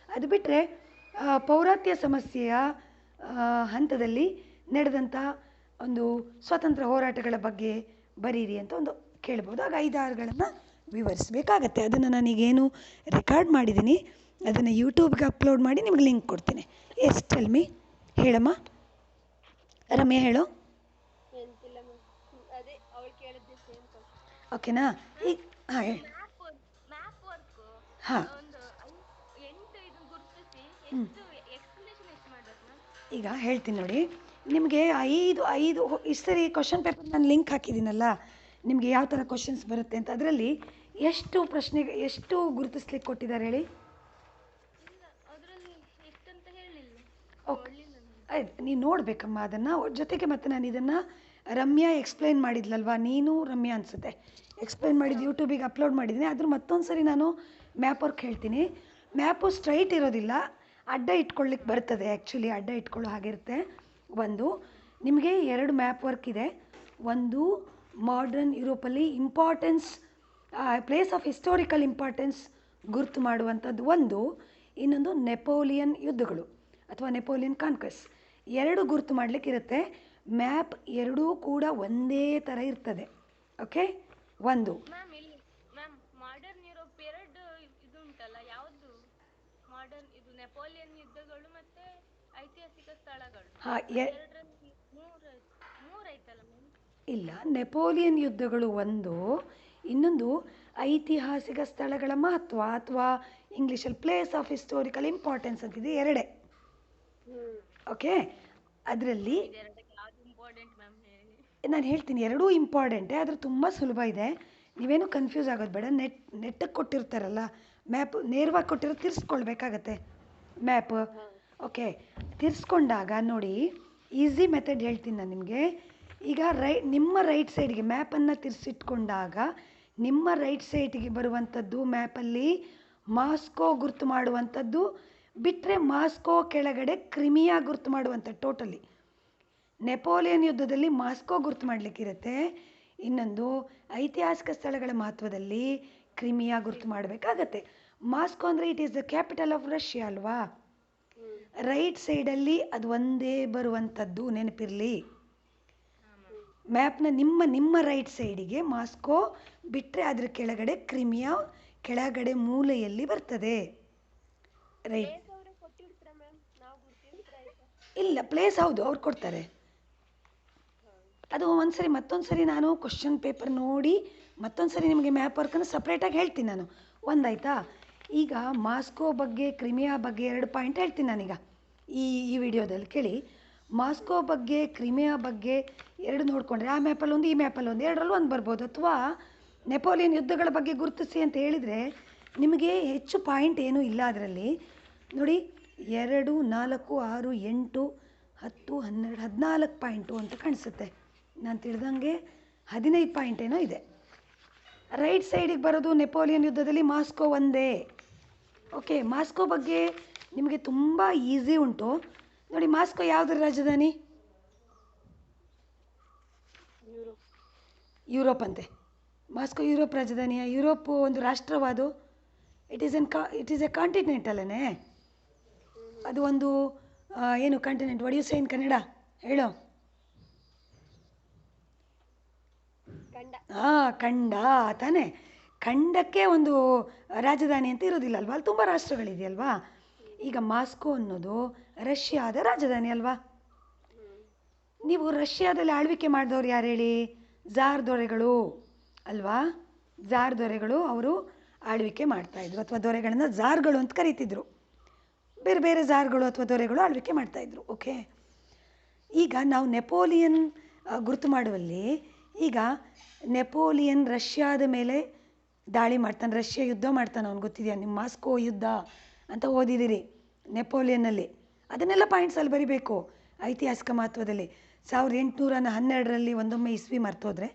ಅದು ಬಿಟ್ಟರೆ ಪೌರಾತ್ಯ ಸಮಸ್ಯೆಯ ಹಂತದಲ್ಲಿ ನಡೆದಂಥ ಒಂದು ಸ್ವತಂತ್ರ ಹೋರಾಟಗಳ ಬಗ್ಗೆ ಬರೀರಿ ಅಂತ ಒಂದು ಕೇಳ್ಬೋದು. ಆಗ 5-6ಗಳನ್ನು ವಿವರಿಸಬೇಕಾಗತ್ತೆ. ಅದನ್ನು ನಾನೀಗೇನು ರೆಕಾರ್ಡ್ ಮಾಡಿದ್ದೀನಿ ಅದನ್ನು ಯೂಟ್ಯೂಬ್ಗೆ ಅಪ್ಲೋಡ್ ಮಾಡಿ ನಿಮಗೆ ಲಿಂಕ್ ಕೊಡ್ತೀನಿ. Yes tell me. ಹೇಳಮ್ಮ ರಮ್ಯಾ, ಹೇಳು. ಓಕೆನಾ? ಈಗ ಹಾಂ ಹೇಳಿ. ಹಾಂ, ಈಗ ಹೇಳ್ತೀನಿ ನೋಡಿ. ನಿಮಗೆ 5 ಇಷ್ಟು ಸರಿ ಕ್ವಶನ್ ಪೇಪರ್ ನಾನು ಲಿಂಕ್ ಹಾಕಿದ್ದೀನಲ್ಲ, ನಿಮಗೆ ಯಾವ ಥರ ಕ್ವಶನ್ಸ್ ಬರುತ್ತೆ ಅಂತ. ಅದರಲ್ಲಿ ಎಷ್ಟು ಗುರುತಿಸ್ಲಿಕ್ಕೆ ಕೊಟ್ಟಿದ್ದಾರೆ ಹೇಳಿ? ಓಕೆ, ಆಯ್ತು, ನೀನು ನೋಡಬೇಕಮ್ಮ ಅದನ್ನು. ಜೊತೆಗೆ ಮತ್ತು ನಾನು ಇದನ್ನು ರಮ್ಯಾ ಎಕ್ಸ್ಪ್ಲೈನ್ ಮಾಡಿದ್ಲಲ್ವಾ, ನೀನು ರಮ್ಯಾ ಅನಿಸುತ್ತೆ ಎಕ್ಸ್ಪ್ಲೈನ್ ಮಾಡಿದ್ದು ಯೂಟ್ಯೂಬಿಗೆ ಅಪ್ಲೋಡ್ ಮಾಡಿದ್ದೀನಿ. ಅದ್ರ ಮತ್ತೊಂದು ಸರಿ ನಾನು ಮ್ಯಾಪ್ ವರ್ಕ್ ಹೇಳ್ತೀನಿ. ಮ್ಯಾಪು ಸ್ಟ್ರೈಟ್ ಇರೋದಿಲ್ಲ, ಅಡ್ಡ ಇಟ್ಕೊಳ್ಳಿಕ್ಕೆ ಬರ್ತದೆ. ಆ್ಯಕ್ಚುಲಿ ಅಡ್ಡ ಇಟ್ಕೊಳ್ಳೋ ಹಾಗಿರುತ್ತೆ. ಒಂದು, ನಿಮಗೆ 2 ಮ್ಯಾಪ್ ವರ್ಕ್ ಇದೆ. ಒಂದು ಮಾಡರ್ನ್ ಯುರೋಪಲ್ಲಿ importance, place of historical importance ಗುರ್ತು ಮಾಡುವಂಥದ್ದು ಒಂದು. ಇನ್ನೊಂದು ನೆಪೋಲಿಯನ್ ಯುದ್ಧಗಳು ಅಥವಾ ನೆಪೋಲಿಯನ್ ಕಾನ್ಕ್ವೆಸ್ಟ್. 2 ಗುರ್ತು ಮಾಡಲಿಕ್ಕಿರುತ್ತೆ. ಮ್ಯಾಪ್ 2 ಕೂಡ ಒಂದೇ ಥರ ಇರ್ತದೆ. ಓಕೆ, ಒಂದು ಮಾಡರ್ನ್ ಯುರೋಪ್ 2 ಇದು ಉಂಟಲ್ಲ, ಯಾವುದು ಮಾಡರ್ನ್ ಇದು ನೆಪೋಲಿಯನ್ ಯುದ್ಧಗಳು ಮತ್ತೆ ಐತಿಹಾಸಿಕ ಸ್ಥಳಗಳು. ಇಲ್ಲ, ನೆಪೋಲಿಯನ್ ಯುದ್ಧಗಳು ಒಂದು, ಇನ್ನೊಂದು ಐತಿಹಾಸಿಕ ಸ್ಥಳಗಳ ಮಹತ್ವ ಅಥವಾ ಇಂಗ್ಲೀಷಲ್ಲಿ ಪ್ಲೇಸ್ ಆಫ್ ಹಿಸ್ಟೋರಿಕಲ್ ಇಂಪಾರ್ಟೆನ್ಸ್ ಅಂತಿದೆ. 2. ಓಕೆ, ಅದರಲ್ಲಿ ನಾನು ಹೇಳ್ತೀನಿ 2 ಇಂಪಾರ್ಟೆಂಟೇ. ಆದರೆ ತುಂಬ ಸುಲಭ ಇದೆ, ನೀವೇನು ಕನ್ಫ್ಯೂಸ್ ಆಗೋದು ಬೇಡ. ನೆಟ್ಟಗೆ ಕೊಟ್ಟಿರ್ತಾರಲ್ಲ ಮ್ಯಾಪ್, ನೇರವಾಗಿ ಕೊಟ್ಟಿರೋ ತಿರ್ಸ್ಕೊಳ್ಬೇಕಾಗತ್ತೆ ಮ್ಯಾಪ್. ಓಕೆ, ತಿರ್ಸ್ಕೊಂಡಾಗ ನೋಡಿ, ಈಸಿ ಮೆಥಡ್ ಹೇಳ್ತೀನಿ ನಾನು ನಿಮಗೆ. ಈಗ ನಿಮ್ಮ ರೈಟ್ ಸೈಡ್ಗೆ ಮ್ಯಾಪನ್ನು ತಿರ್ಸಿಟ್ಕೊಂಡಾಗ ನಿಮ್ಮ ರೈಟ್ ಸೈಡ್ಗೆ ಬರುವಂಥದ್ದು ಮ್ಯಾಪಲ್ಲಿ ಮಾಸ್ಕೋ ಗುರ್ತು ಮಾಡುವಂಥದ್ದು ಬಿಟ್ಟರೆ, ಮಾಸ್ಕೋ ಕೆಳಗಡೆ ಕ್ರಿಮಿಯಾ ಗುರ್ತು ಮಾಡುವಂಥದ್ದು. ಟೋಟಲಿ ನೆಪೋಲಿಯನ್ ಯುದ್ಧದಲ್ಲಿ ಮಾಸ್ಕೋ ಗುರ್ತು ಮಾಡಲಿಕ್ಕಿರುತ್ತೆ. ಇನ್ನೊಂದು ಐತಿಹಾಸಿಕ ಸ್ಥಳಗಳ ಮಹತ್ವದಲ್ಲಿ ಕ್ರಿಮಿಯಾ ಗುರ್ತು ಮಾಡಬೇಕಾಗತ್ತೆ. ಮಾಸ್ಕೋ ಅಂದರೆ it is the capital of Russia ಅಲ್ವಾ. ರೈಟ್ ಸೈಡಲ್ಲಿ ಅದು ಒಂದೇ ಬರುವಂಥದ್ದು, ನೆನಪಿರಲಿ. ಮ್ಯಾಪ್ನ ನಿಮ್ಮ ರೈಟ್ ಸೈಡಿಗೆ ಮಾಸ್ಕೋ ಬಿಟ್ಟರೆ ಅದ್ರ ಕೆಳಗಡೆ ಕ್ರಿಮಿಯಾ ಕೆಳಗಡೆ ಮೂಲೆಯಲ್ಲಿ ಬರ್ತದೆ. ರೈಟ್, ಇಲ್ಲ ಪ್ಲೇಸ್ ಹೌದು ಅವ್ರು ಕೊಡ್ತಾರೆ. ಅದು ಒಂದ್ಸರಿ ಮತ್ತೊಂದು ಸರಿ ನಾನು ಕ್ವಶನ್ ಪೇಪರ್ ನೋಡಿ ಮತ್ತೊಂದು ಸರಿ ನಿಮಗೆ ಮ್ಯಾಪ್ ವರ್ಕನ್ನು ಸಪ್ರೇಟಾಗಿ ಹೇಳ್ತೀನಿ ನಾನು. ಒಂದಾಯ್ತಾ? ಈಗ ಮಾಸ್ಕೋ ಬಗ್ಗೆ ಕ್ರಿಮಿಯಾ ಬಗ್ಗೆ 2 ಪಾಯಿಂಟ್ ಹೇಳ್ತೀನಿ ನಾನೀಗ ಈ ವಿಡಿಯೋದಲ್ಲಿ ಕೇಳಿ. ಮಾಸ್ಕೋ ಬಗ್ಗೆ ಕ್ರಿಮಿಯಾ ಬಗ್ಗೆ 2 ನೋಡಿಕೊಂಡ್ರೆ ಆ ಮ್ಯಾಪಲ್ಲಿ ಒಂದು ಈ ಮ್ಯಾಪಲ್ಲಿ ಒಂದು, ಎರಡರಲ್ಲೂ ಒಂದು ಬರ್ಬೋದು. ಅಥವಾ ನೆಪೋಲಿಯನ್ ಯುದ್ಧಗಳ ಬಗ್ಗೆ ಗುರುತಿಸಿ ಅಂತ ಹೇಳಿದರೆ ನಿಮಗೆ ಹೆಚ್ಚು ಪಾಯಿಂಟ್ ಏನೂ ಇಲ್ಲ ಅದರಲ್ಲಿ. ನೋಡಿ 2, 4, 6, 8, 10, 12, 14 ಪಾಯಿಂಟು ಅಂತ ಕಾಣಿಸುತ್ತೆ. ನಾನು ತಿಳಿದಂಗೆ 15 ಪಾಯಿಂಟ್ ಏನೋ ಇದೆ. ರೈಟ್ ಸೈಡಿಗೆ ಬರೋದು ನೆಪೋಲಿಯನ್ ಯುದ್ಧದಲ್ಲಿ ಮಾಸ್ಕೋ ಒಂದೇ. ಓಕೆ, ಮಾಸ್ಕೋ ಬಗ್ಗೆ ನಿಮಗೆ ತುಂಬ ಈಸಿ ಉಂಟು ನೋಡಿ. ಮಾಸ್ಕೋ ಯಾವುದರ ರಾಜಧಾನಿ? ಯುರೋಪ್ ಅಂತೆ. ಮಾಸ್ಕೋ ಯುರೋಪ್ ರಾಜಧಾನಿಯ? ಯುರೋಪ್ ಒಂದು ರಾಷ್ಟ್ರವಾದು. ಇಟ್ ಈಸ್ ಎ ಕಾಂಟಿನೆಂಟ್ ಅಲ್ಲೇ. ಅದು ಒಂದು ಏನು ಕಾಂಟಿನೆಂಟ್? ವಾಟ್ ಯು ಸೇ ಇನ್ ಕನ್ನಡ ಹೇಳೋ? ಖಂಡ ತಾನೇ. ಖಂಡಕ್ಕೆ ಒಂದು ರಾಜಧಾನಿ ಅಂತ ಇರೋದಿಲ್ಲ ಅಲ್ವಾ, ಅಲ್ಲಿ ತುಂಬ ರಾಷ್ಟ್ರಗಳಿದೆಯಲ್ವಾ. ಈಗ ಮಾಸ್ಕೋ ಅನ್ನೋದು ರಷ್ಯಾದ ರಾಜಧಾನಿ ಅಲ್ವಾ. ನೀವು ರಷ್ಯಾದಲ್ಲಿ ಆಳ್ವಿಕೆ ಮಾಡಿದವ್ರು ಯಾರು ಹೇಳಿ? ಝಾರ್ ದೊರೆಗಳು ಅಲ್ವಾ. ಝಾರ್ ದೊರೆಗಳು ಅವರು ಆಳ್ವಿಕೆ ಮಾಡ್ತಾಯಿದ್ರು, ಅಥವಾ ದೊರೆಗಳನ್ನು ಝಾರ್ಗಳು ಅಂತ ಕರೀತಿದ್ರು. ಬೇರೆ ಬೇರೆ ಝಾರ್ಗಳು ಅಥವಾ ದೊರೆಗಳು ಆಳ್ವಿಕೆ ಮಾಡ್ತಾಯಿದ್ರು. ಓಕೆ, ಈಗ ನಾವು ನೆಪೋಲಿಯನ್ ಗುರುತು ಮಾಡುವಲ್ಲಿ ಈಗ ನೆಪೋಲಿಯನ್ ರಷ್ಯಾದ ಮೇಲೆ ದಾಳಿ ಮಾಡ್ತಾನೆ, ರಷ್ಯಾ ಯುದ್ಧ ಮಾಡ್ತಾನೆ. ಅವ್ನು ಗೊತ್ತಿದೆಯಾ? ನಿಮ್ಮ ಮಾಸ್ಕೋ ಯುದ್ಧ ಅಂತ ಓದಿದ್ದೀರಿ ನೆಪೋಲಿಯನ್ನಲ್ಲಿ. ಅದನ್ನೆಲ್ಲ ಪಾಯಿಂಟ್ಸಲ್ಲಿ ಬರಿಬೇಕು ಐತಿಹಾಸಿಕ ಮಹತ್ವದಲ್ಲಿ. 1812ರಲ್ಲಿ ಒಂದೊಮ್ಮೆ ಇಸ್ವಿ ಮರ್ತೋದ್ರೆ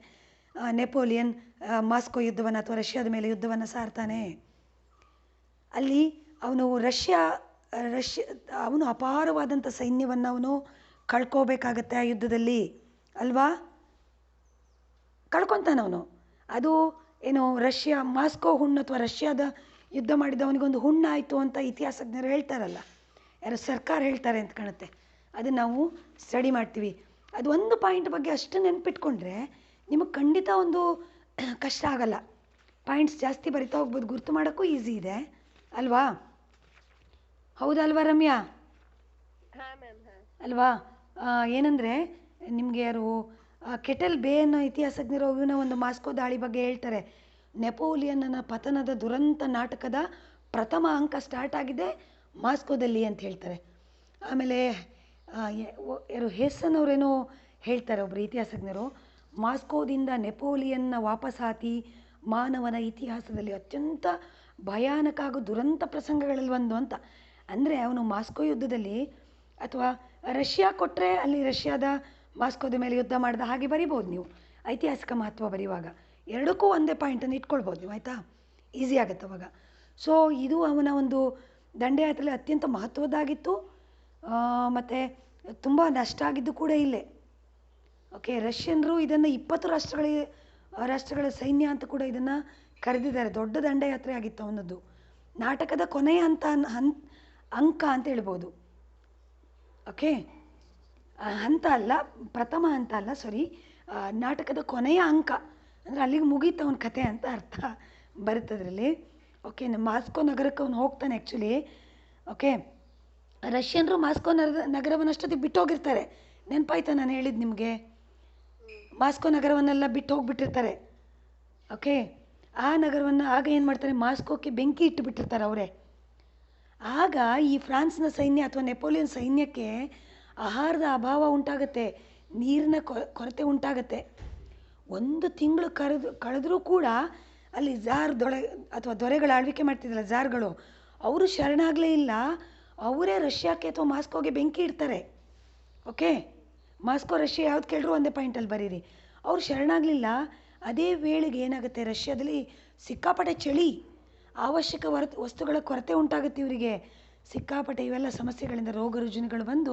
ನೆಪೋಲಿಯನ್ ಮಾಸ್ಕೋ ಯುದ್ಧವನ್ನು ಅಥವಾ ರಷ್ಯಾದ ಮೇಲೆ ಯುದ್ಧವನ್ನು ಸಾರ್ತಾನೆ. ಅಲ್ಲಿ ಅವನು ಅವನು ಅಪಾರವಾದಂಥ ಸೈನ್ಯವನ್ನು ಅವನು ಕಳ್ಕೋಬೇಕಾಗತ್ತೆ ಆ ಯುದ್ಧದಲ್ಲಿ ಅಲ್ವಾ. ಕಳ್ಕೊತಾನವನು. ಅದು ಏನು ಮಾಸ್ಕೋ ಹುಣ್ಣು ಅಥವಾ ರಷ್ಯಾದ ಯುದ್ಧ ಮಾಡಿದವನಿಗೊಂದು ಹುಣ್ಣಾಯಿತು ಅಂತ ಇತಿಹಾಸಜ್ಞರು ಹೇಳ್ತಾರಲ್ಲ, ಯಾರು ಸರ್ಕಾರ ಹೇಳ್ತಾರೆ ಅಂತ ಕಾಣುತ್ತೆ. ಅದನ್ನು ನಾವು ಸ್ಟಡಿ ಮಾಡ್ತೀವಿ. ಅದು ಒಂದು ಪಾಯಿಂಟ್ ಬಗ್ಗೆ ಅಷ್ಟು ನೆನ್ಪಿಟ್ಕೊಂಡ್ರೆ ನಿಮಗೆ ಖಂಡಿತ ಒಂದು ಕಷ್ಟ ಆಗಲ್ಲ. ಪಾಯಿಂಟ್ಸ್ ಜಾಸ್ತಿ ಬರಿತಾ ಹೋಗ್ಬೋದು, ಗುರ್ತು ಮಾಡೋಕ್ಕೂ ಈಸಿ ಇದೆ ಅಲ್ವಾ. ಹೌದಲ್ವಾ ರಮ್ಯಾ? ಅಲ್ವಾ. ಏನಂದರೆ ನಿಮಗೆ ಯಾರು ಕೆಟಲ್ ಬೇ ಅನ್ನೋ ಇತಿಹಾಸಜ್ಞರು ಇವನ ಒಂದು ಮಾಸ್ಕೋ ದಾಳಿ ಬಗ್ಗೆ ಹೇಳ್ತಾರೆ. ನೆಪೋಲಿಯನ್ನ ಪತನದ ದುರಂತ ನಾಟಕದ ಪ್ರಥಮ ಅಂಕ ಸ್ಟಾರ್ಟ್ ಆಗಿದೆ ಮಾಸ್ಕೋದಲ್ಲಿ ಅಂತ ಹೇಳ್ತಾರೆ. ಆಮೇಲೆ ಯಾರು ಹೇಸನ್ ಅವರೇನೋ ಹೇಳ್ತಾರೆ, ಒಬ್ಬರು ಇತಿಹಾಸಜ್ಞರು, ಮಾಸ್ಕೋದಿಂದ ನೆಪೋಲಿಯನ್ನ ವಾಪಸಾತಿ ಮಾನವನ ಇತಿಹಾಸದಲ್ಲಿ ಅತ್ಯಂತ ಭಯಾನಕ ಹಾಗೂ ದುರಂತ ಪ್ರಸಂಗಗಳಲ್ಲಿ ಒಂದು ಅಂತ. ಅಂದರೆ ಅವನು ಮಾಸ್ಕೋ ಯುದ್ಧದಲ್ಲಿ ಅಥವಾ ರಷ್ಯಾ ಕೊಟ್ಟರೆ ಅಲ್ಲಿ ರಷ್ಯಾದ ಮಾಸ್ಕೋದ ಮೇಲೆ ಯುದ್ಧ ಮಾಡಿದ ಹಾಗೆ ಬರಿಬೋದು ನೀವು ಐತಿಹಾಸಿಕ ಮಹತ್ವ ಬರೆಯುವಾಗ. ಎರಡಕ್ಕೂ ಒಂದೇ ಪಾಯಿಂಟನ್ನು ಇಟ್ಕೊಳ್ಬೋದು ನೀವು, ಆಯಿತಾ. ಈಸಿ ಆಗುತ್ತೆ ಅವಾಗ. ಸೊ ಇದು ಅವನ ಒಂದು ದಂಡಯಾತ್ರೆಯಲ್ಲಿ ಅತ್ಯಂತ ಮಹತ್ವದ್ದಾಗಿತ್ತು. ಮತ್ತು ತುಂಬ ನಷ್ಟ ಆಗಿದ್ದು ಕೂಡ ಇಲ್ಲೇ. ಓಕೆ, ರಷ್ಯನ್ರು ಇದನ್ನು 20 ರಾಷ್ಟ್ರಗಳ ಸೈನ್ಯ ಅಂತ ಕೂಡ ಇದನ್ನು ಕರೆದಿದ್ದಾರೆ. ದೊಡ್ಡ ದಂಡಯಾತ್ರೆ ಆಗಿತ್ತು ಅವನದ್ದು. ನಾಟಕದ ಕೊನೆಯ ಅಂಕ ಅಂತ ಹೇಳ್ಬೋದು. ಓಕೆ, ಹಂತ ಅಲ್ಲ, ಪ್ರಥಮ ಹಂತ ಅಲ್ಲ, ಸಾರಿ, ನಾಟಕದ ಕೊನೆಯ ಅಂಕ ಅಂದರೆ ಅಲ್ಲಿಗೆ ಮುಗೀತು ಅವನ ಕತೆ ಅಂತ ಅರ್ಥ ಬರುತ್ತದ್ರಲ್ಲಿ. ಓಕೆ, ಮಾಸ್ಕೋ ನಗರಕ್ಕೆ ಅವನು ಹೋಗ್ತಾನೆ ಆ್ಯಕ್ಚುಲಿ. ಓಕೆ, ರಷ್ಯನ್ರು ಮಾಸ್ಕೋ ನಗರವನ್ನು ಅಷ್ಟೊತ್ತಿಗೆ ಬಿಟ್ಟೋಗಿರ್ತಾರೆ. ನೆನಪಾಯ್ತಾ ನಾನು ಹೇಳಿದ್ದು ನಿಮಗೆ? ಮಾಸ್ಕೋ ನಗರವನ್ನೆಲ್ಲ ಬಿಟ್ಟು ಹೋಗಿಬಿಟ್ಟಿರ್ತಾರೆ. ಓಕೆ, ಆ ನಗರವನ್ನು ಆಗ ಏನು ಮಾಡ್ತಾರೆ, ಮಾಸ್ಕೋಕ್ಕೆ ಬೆಂಕಿ ಇಟ್ಟುಬಿಟ್ಟಿರ್ತಾರೆ ಅವರೇ. ಆಗ ಈ ಫ್ರಾನ್ಸ್ನ ಸೈನ್ಯ ಅಥವಾ ನೆಪೋಲಿಯನ್ ಸೈನ್ಯಕ್ಕೆ ಆಹಾರದ ಅಭಾವ ಉಂಟಾಗುತ್ತೆ, ನೀರಿನ ಕೊರತೆ ಉಂಟಾಗುತ್ತೆ. 1 ತಿಂಗಳು ಕಳೆದರೂ ಕೂಡ ಅಲ್ಲಿ ಅಥವಾ ದೊರೆಗಳು ಆಳ್ವಿಕೆ ಮಾಡ್ತಿದ್ದಲ್ಲ ಝಾರ್ಗಳು, ಅವರು ಶರಣಾಗಲೇ ಇಲ್ಲ. ಅವರೇ ರಷ್ಯಾಕ್ಕೆ ಅಥವಾ ಮಾಸ್ಕೋಗೆ ಬೆಂಕಿ ಇಡ್ತಾರೆ. ಓಕೆ, ಮಾಸ್ಕೋ ರಷ್ಯಾ ಯಾವ್ದು ಕೇಳಿದ್ರು ಒಂದೇ ಪಾಯಿಂಟಲ್ಲಿ ಬರೀರಿ. ಅವರು ಶರಣಾಗಲಿಲ್ಲ. ಅದೇ ವೇಳೆಗೆ ಏನಾಗುತ್ತೆ, ರಷ್ಯಾದಲ್ಲಿ ಸಿಕ್ಕಾಪಟ್ಟೆ ಚಳಿ, ಅವಶ್ಯಕ ವಸ್ತುಗಳ ಕೊರತೆ ಉಂಟಾಗುತ್ತೆ ಇವರಿಗೆ. ಸಿಕ್ಕಾಪಟ್ಟೆ ಇವೆಲ್ಲ ಸಮಸ್ಯೆಗಳಿಂದ ರೋಗ ರುಜಿನಗಳು ಬಂದು